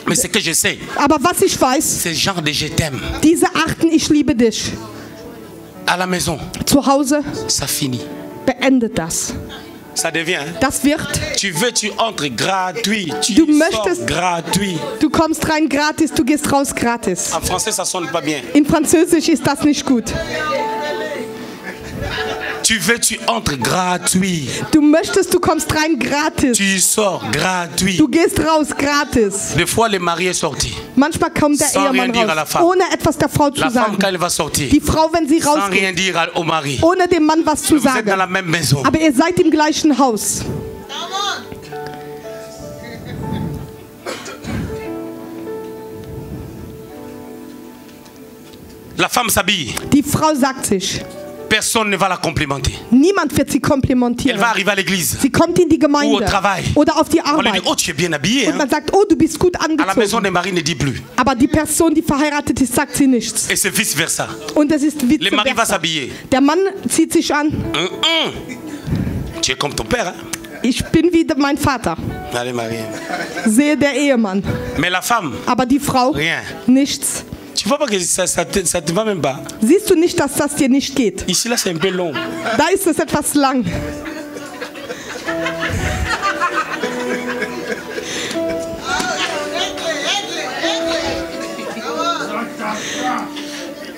Mais ce que je sais, Aber was ich weiß, c'est genre de je t'aime. diese achten Ich liebe dich. À la maison, Zu Hause ça finit. beendet das. Ça devient. Hein. Das wird, Tu veux, tu entres gratuit. Tu Du sors möchtest- gratuit. du kommst rein gratis, du gehst raus gratis. En français, ça sonne pas bien. In Französisch ist das nicht gut. Tu veux, tu entres gratuit. Du möchtest, du kommst rein gratis. Tu sors gratuit. Du gehst raus gratis. Des fois, le mari est sorti. Manchmal kommt der Sans rien Ehemann dire à la raus, femme. ohne etwas der Frau zu La femme, sagen. quand elle va sortir, Die Frau, wenn sie sans rausgeht, rien dire au mari, ohne dem Mann was zu vous êtes dans la sagen. même maison. Aber ihr seid im gleichen Haus. La femme s'habille. Die Frau sagt sich, Personne ne va la complimenter. niemand wird sie Elle komplimentieren. va arriver à l'église. Sie kommt in die Ou au Gemeinde travail. oder auf die On lui dit, Arbeit. oh, tu es bien habillé. Und Hein? man sagt, oh, du bist gut À la maison, angezogen. le mari ne dit plus. Aber die Person, die verheiratet ist, sagt sie nichts. Et c'est vice versa. Und es ist Le mari va vice s'habiller. Der Mann zieht sich an. Tu es comme ton père. Hein? Ich bin wie mein Vater. Allez, Marie. Sehe der Ehemann. Mais la femme, Aber die Frau, rien. nichts. Tu vois pas que ça te va même pas. Siehst du nicht, dass das dir nicht geht? Ici, là, c'est un peu long. Da ist es etwas lang.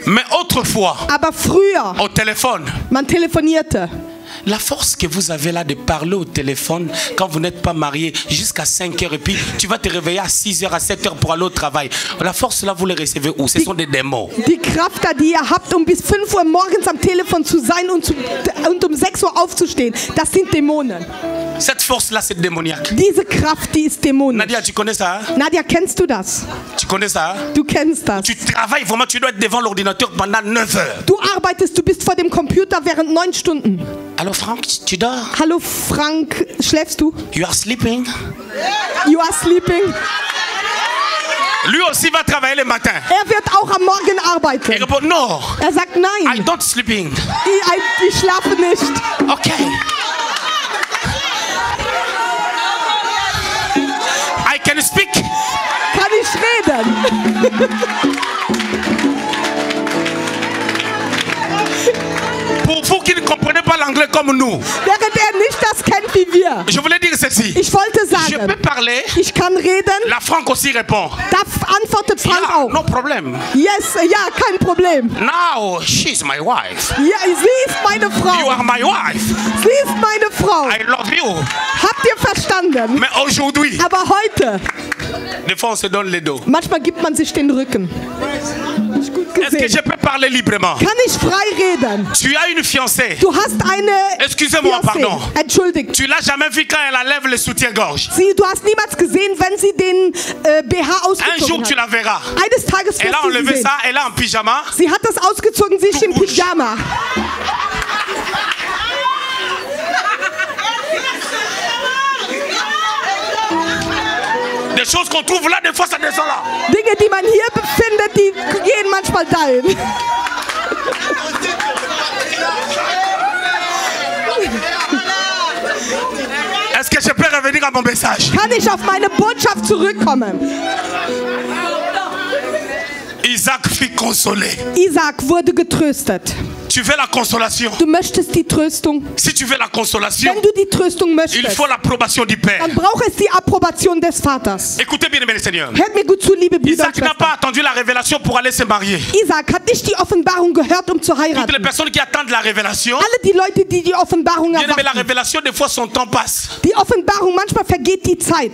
Mais autrefois, Aber früher, au téléphone, man telefonierte. la force que vous avez là de parler au téléphone quand vous n'êtes pas marié jusqu'à 5 heures et puis tu vas te réveiller à 6 heures, à 7 heures pour aller au travail. La force là, vous les recevez où? Ce sont des démons. Die Kraft da, die ihr habt, bis 5 Uhr morgens am Telefon zu sein und um 6 Uhr aufzustehen, das sind Dämonen. Cette force-là, c'est démoniaque. Diese Kraft, die ist dämonisch. Nadia, tu connais ça? Hein? Nadia, kennst du das? Tu connais ça? Hein? Du kennst das. Tu travailles vraiment, tu dois être devant l'ordinateur pendant 9 heures. Du arbeitest, du bist vor dem Computer während 9 Stunden. Allô Franck, tu dors? Hallo Frank, schläfst du? You are sleeping? You are sleeping. Lui aussi va travailler le matin. Er wird auch am Morgen arbeiten. Il répond non. Er sagt I nein. don't sleeping. Ich schlafe nicht. Okay. I can speak. Kann ich reden? Pour vous qui ne comprenez pas l'anglais comme nous, Während er nicht das kennt wie wir. je voulais dire ceci. Ich wollte Je peux sagen, parler. ich kann reden. La Franck aussi répond. Da antwortet Frank Yeah, auch. no problem. Yes, ja, kein Problem. Now she's my wife. Ja, sie ist meine You Frau. are my wife. Sie ist meine Frau. I love you. Habt ihr verstanden? Mais aujourd'hui, Aber heute, des fois on se donne les dos. manchmal gibt man sich den Rücken. Nicht gut Est-ce que je gesehen. peux parler librement? Kann ich frei reden? Tu as une fiancée. Du hast eine Excusez-moi, Fiancée. pardon. Entschuldigt. Tu l'as jamais vu quand elle enlève le soutien-gorge. Du hast niemals gesehen, wenn sie den BH Un jour ausgezogen tu hat. la verras. Eines Tages Elle wirst a du sie enlevé sehen. ça, elle est en pyjama. Sie hat das ausgezogen, sie ist Du im bouges. Pyjama. Des choses qu'on trouve là, des fois ça descend là. Dinge, die man hier befindet, die gehen manchmal dahin. Est-ce que je peux revenir à mon message? Kann ich auf meine Botschaft zurückkommen? Isaac fut consolé. Isaac wurde getröstet. Tu veux la consolation? Du möchtest die Tröstung. Si tu veux la consolation, Wenn du die Tröstung il möchtest, faut l'approbation du Père. dann braucht es die Approbation des Vaters. Écoutez bien, mes Seigneurs. Hört mir gut zu, liebe Brüder und Isaac n'a Schwestern. pas attendu la révélation pour aller se marier. Isaac hat nicht die Offenbarung gehört, um zu Toutes les heiraten. personnes qui attendent la révélation, Alle die Leute, die die Offenbarung bien aimé, la erwarten. révélation, des fois son temps passe. Die Offenbarung, manchmal vergeht die Zeit.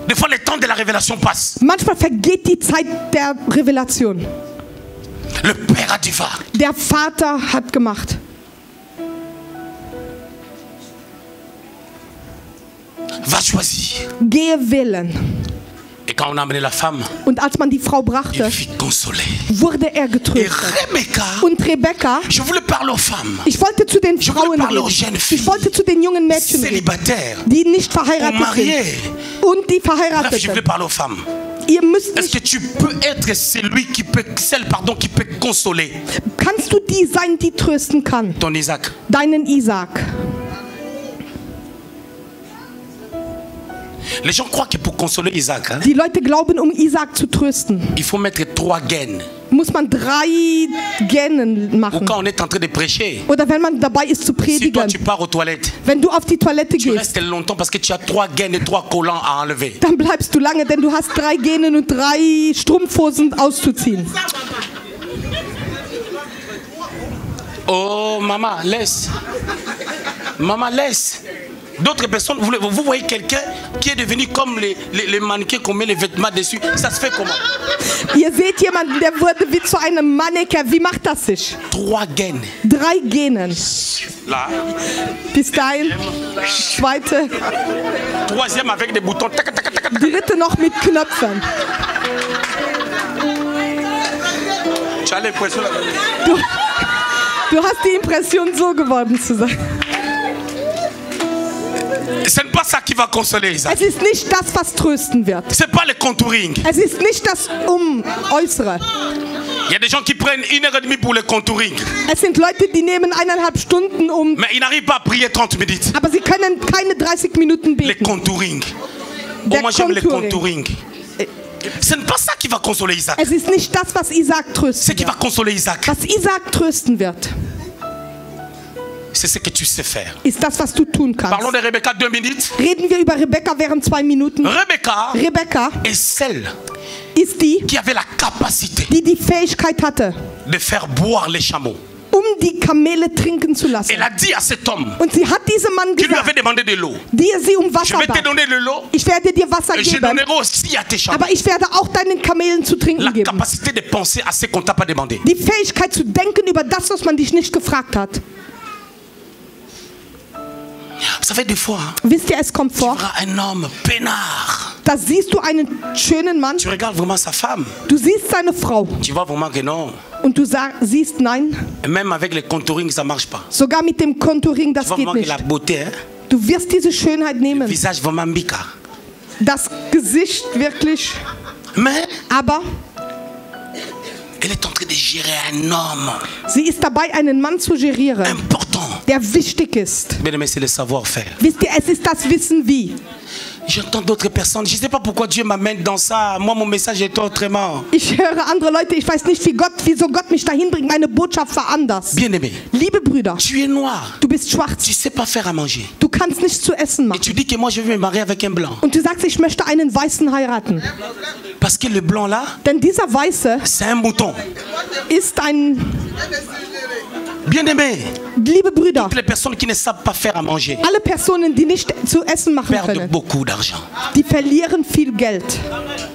Des fois, le temps de la révélation passe. Manchmal vergeht die Zeit der Revelation. Le Père a dit va. Der Vater hat gemacht. Va choisir. Gehe wählen. Et quand on a amené la femme, Und als man die Frau il brachte, fut consolé. wurde er Et getröstet. Rebecca, Und Rebekka, je voulais parler aux femmes ich wollte zu den Je Frauen voulais parler aux reden. jeunes filles. Ich wollte zu den jungen Mädchen reden, célibataires die nicht ou verheiratet mariées. sind. Und die verheiratet Bref, je voulais sind. parler aux femmes. Ihr müsst Est-ce que nicht, tu peux être celle qui peut consoler kannst du die sein, die trösten kann? ton Isaac? Deinen Isaac. Les gens croient que pour consoler Isaac, hein, Die Leute glauben, um Isaac zu trösten, il faut mettre 3 gaines. muss man 3 Gähnen Ou machen. quand on est en train de prêcher, Oder wenn man dabei ist zu si toi predigen. tu pars aux toilettes, Wenn du auf die Toilette tu gehst, restes longtemps parce que tu as 3 gaines et 3 collants à enlever. dann bleibst du lange, denn du hast 3 Gähnen und 3 Strumpfhosen auszuziehen. Oh, maman, laisse. Maman, laisse. D'autres personnes, vous voyez quelqu'un qui est devenu comme les mannequins qu'on met les vêtements dessus. Ça se fait comment? Ihr seht jemanden, der wurde wie zu einem Mannequin. Wie macht das sich? 3 gaines. 3 Gähnen. Là. Bis dahin. Zweite. 3e avec des boutons. Tac, tac, tac, tac, tac. Dritte noch mit Knöpfen. Tu as l'impression là. Du hast die Impression, so geworden zu sein. Ce n'est pas ça qui va consoler Isaac. Es ist nicht das, was trösten wird. Ce n'est pas le contouring. Es ist nicht das Äußere. Il y a des gens qui prennent 1h30 pour le contouring. Es sind Leute, die nehmen 1,5 Stunden Mais ils n'arrivent pas à prier 30 minutes. aber sie können keine 30 Minuten Le beten. contouring. Oh, moi j'aime les Contouring. contouring. Ce n'est pas ça qui va consoler Isaac. Es ist nicht das, was Isaac Ce trösten qui va wird. consoler Isaac, Was Isaac trösten wird, c'est ce que tu sais faire. ist das, was du tun kannst. Parlons de Rebecca 2 minutes. Reden wir über Rebekka während 2 Minuten. Rebecca Rebekka est celle ist die, qui avait la capacité die die Fähigkeit hatte, de faire boire les chameaux. die Kamele trinken zu lassen. Elle a dit à cet homme Und sie hat diesem Mann qui lui avait gesagt, demandé de l'eau, der sie um je Wasser vais te bat. donner de l'eau Ich werde dir Wasser et je geben, donnerai aussi à tes chameaux. aber ich werde auch deinen Kamelen zu La trinken geben. capacité de penser à ce qu'on t'a pas demandé. Die Fähigkeit zu denken über das, was man dich nicht gefragt hat. Vous savez, des fois, Wisst ihr, es kommt tu vor, verras un homme peinard. da siehst du einen schönen Mann, Tu regardes vraiment sa femme. du siehst seine Frau Tu vois vraiment que non. und du siehst, nein, Même avec les contouring, ça marche pas. sogar mit dem Contouring, Tu das vois geht vraiment que la nicht. beauté, hein? Du wirst diese Schönheit nehmen, Visage vraiment mika. das Gesicht wirklich, Mais aber elle est en train de gérer un homme sie ist dabei, einen Mann zu gerieren, important. der wichtig ist. Bien aimé, c'est le savoir-faire. Wisst ihr, es ist das Wissen wie. J'entends d'autres personnes. Je ne sais pas pourquoi Dieu m'amène dans ça. Moi, mon message est autrement. Ich höre andere Leute, ich weiß nicht, wieso Gott mich dahin bringt. Meine Botschaft war anders. Bien aimé, Liebe Brüder, tu es noir. du bist Tu schwarz, ne sais pas faire à manger. du kannst nichts zu essen Et machen. tu dis que moi, je vais me marier avec un blanc. Und du sagst, ich möchte einen Weißen heiraten. Parce que le blanc là, Denn dieser Weiße c'est un mouton. ist ein, Bien aimé, liebe Brüder, toutes les personnes qui ne savent pas faire à manger alle Personen, die nicht zu essen machen perdent können, beaucoup d'argent die verlieren viel Geld,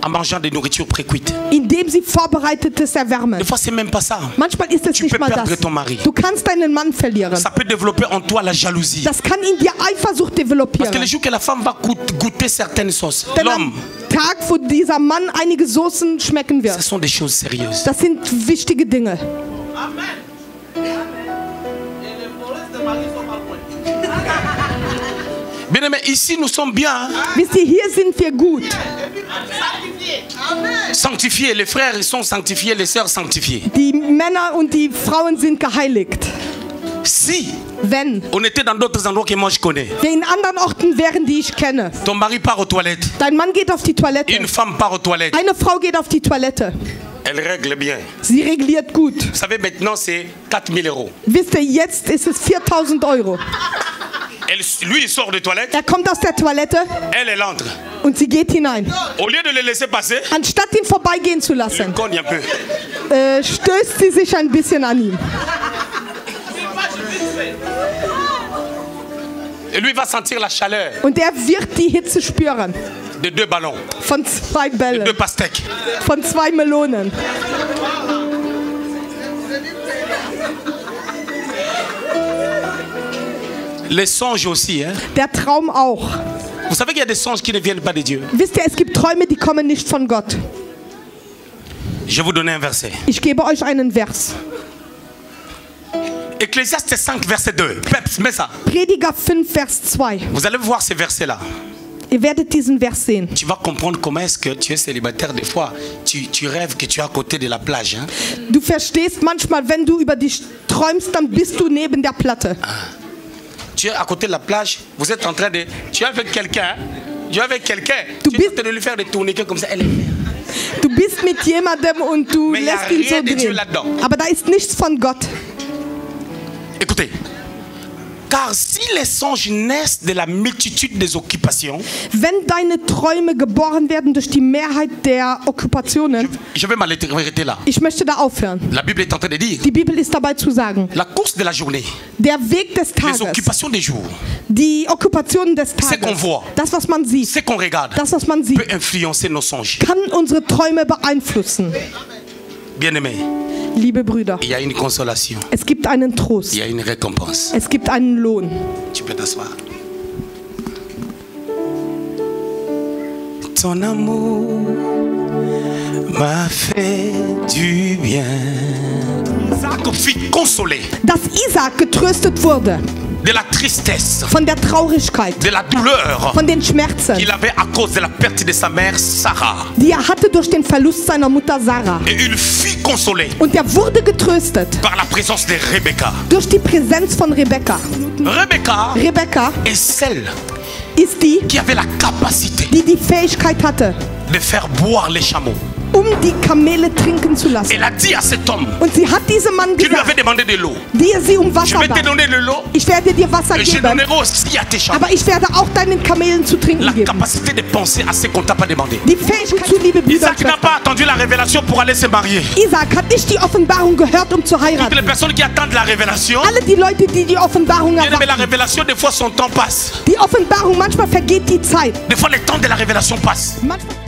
en mangeant des nourritures précuites. indem sie Vorbereitetes erwärmen. Des fois, c'est même pas ça. Manchmal ist es Tu nicht peux mal perdre das. ton mari. Du kannst deinen Mann verlieren. Ça peut développer en toi la jalousie. Das kann in dir Eifersucht Parce que le developieren. jour que la femme va goûter certaines sauces, Denn l'homme, am Tag, wo dieser Mann einige Soßen schmecken ce wird, sont des choses sérieuses. das sind wichtige Dinge. Amen. Et les forêts de Marie sont pas loin. Bien aimé, ici nous sommes bien, hein? Wisst ihr, hier sind wir gut. Sanctifié. Sanctifiés. Les frères ils sont sanctifiés, les sœurs sanctifiées. Die Männer und die Frauen sind geheiligt. Si Wenn on était dans d'autres endroits que moi je connais, wir in anderen Orten wären, die ich kenne. ton mari part aux toilettes, Dein Mann geht auf die Toilette. une femme part aux toilettes, Eine Frau geht auf die Toilette. elle règle bien. Sie regliert gut. Vous savez, maintenant c'est 4000 €. Wisst ihr, jetzt ist es 4.000 €. Lui il sort des toilettes, Er kommt aus der Toilette elle entre. und sie geht hinein. Au lieu de le laisser passer, Anstatt ihn vorbeigehen zu elle lassen, cogne un peu. stößt sie sich ein bisschen an ihm. Et lui va sentir la chaleur Und er wird die Hitze spüren. de 2 ballons, Von 2 de 2 Bällen, pastèques. von 2 Melonen. Les songes aussi, hein. Der Traum auch. Vous savez qu'il y a des songes qui ne viennent pas de Dieu. Wisst ihr, es gibt Träume, die kommen nicht von Gott. Je vais vous donner un verset. Ich gebe euch einen Vers. Ecclésiaste 5, verset 2. Peps, mets ça. Prediger 5, Vers 2. Vous allez voir ces versets-là. Ihr werdet diesen Vers sehen. Tu vas comprendre comment est-ce que tu es célibataire. Des fois, tu rêves que tu es à côté de la plage. Hein? Du verstehst manchmal, wenn du über dich träumst, dann bist du neben der Platte. Tu es à côté de la plage. Vous êtes en train de... Tu es avec quelqu'un. Tu es avec quelqu'un. Du Tu es en bist- train de lui faire des tourniquets comme ça. Elle est... Du bist mit jemandem und du Mais y a lässt ihn so rien de Dieu drehen. là-dedans. Aber da ist nichts von Gott. Écoutez. Car si les songes naissent de la multitude des occupations, Wenn deine Träume geboren werden durch die Mehrheit der Okkupationen, je vais m'arrêter là. ich möchte da aufhören. La Bible est en train de dire, Die Bibel ist dabei zu sagen, la course de la journée, der Weg des les Tages, occupations des jours, die Okkupationen des C'est qu'on Tages, voit. das, was man sieht, ce qu'on regarde, das, was man peut sieht, influencer nos songes. kann unsere Träume beeinflussen. Bien-aimés, Liebe Brüder, il y a une consolation, es gibt einen Trost, il y a une récompense. es gibt einen Lohn. Tu peux t'asseoir. Ton amour m'a fait du bien. Isaac fut consolé Dass Isaac getröstet wurde de la tristesse, von der Traurigkeit, de la douleur von den Schmerzen, qu'il avait à cause de la perte de sa mère Sarah. die er hatte durch den Verlust seiner Mutter Sarah. Et il fut consolé Und er wurde getröstet par la présence de Rebecca. durch die Präsenz von Rebekka. Rebecca Rebekka est celle ist die, qui avait la capacité die Fähigkeit hatte, de faire boire les chameaux. die Kamele trinken zu lassen. Elle a dit à cet homme Und sie hat diesem Mann qui lui avait gesagt, demandé de l'eau, der sie je Wasser vais te bat, donner de l'eau, ich werde dir Wasser et je geben, donnerai aussi à tes chameaux. aber ich werde auch deinen Kamelen zu trinken La geben. capacité de penser à ce qu'on t'a pas demandé. Die Fähigkeit zu, liebe Brüder und Isaac n'a Schwestern. pas attendu la révélation pour aller se marier. Isaac hat nicht die Offenbarung gehört, um zu Toutes les heiraten. personnes qui attendent la révélation, Alle die Leute, die die Offenbarung bien aimé, la erwarten, révélation, des fois son temps passe. die Offenbarung, manchmal vergeht die Zeit. Des fois le temps de la révélation passe. Manchmal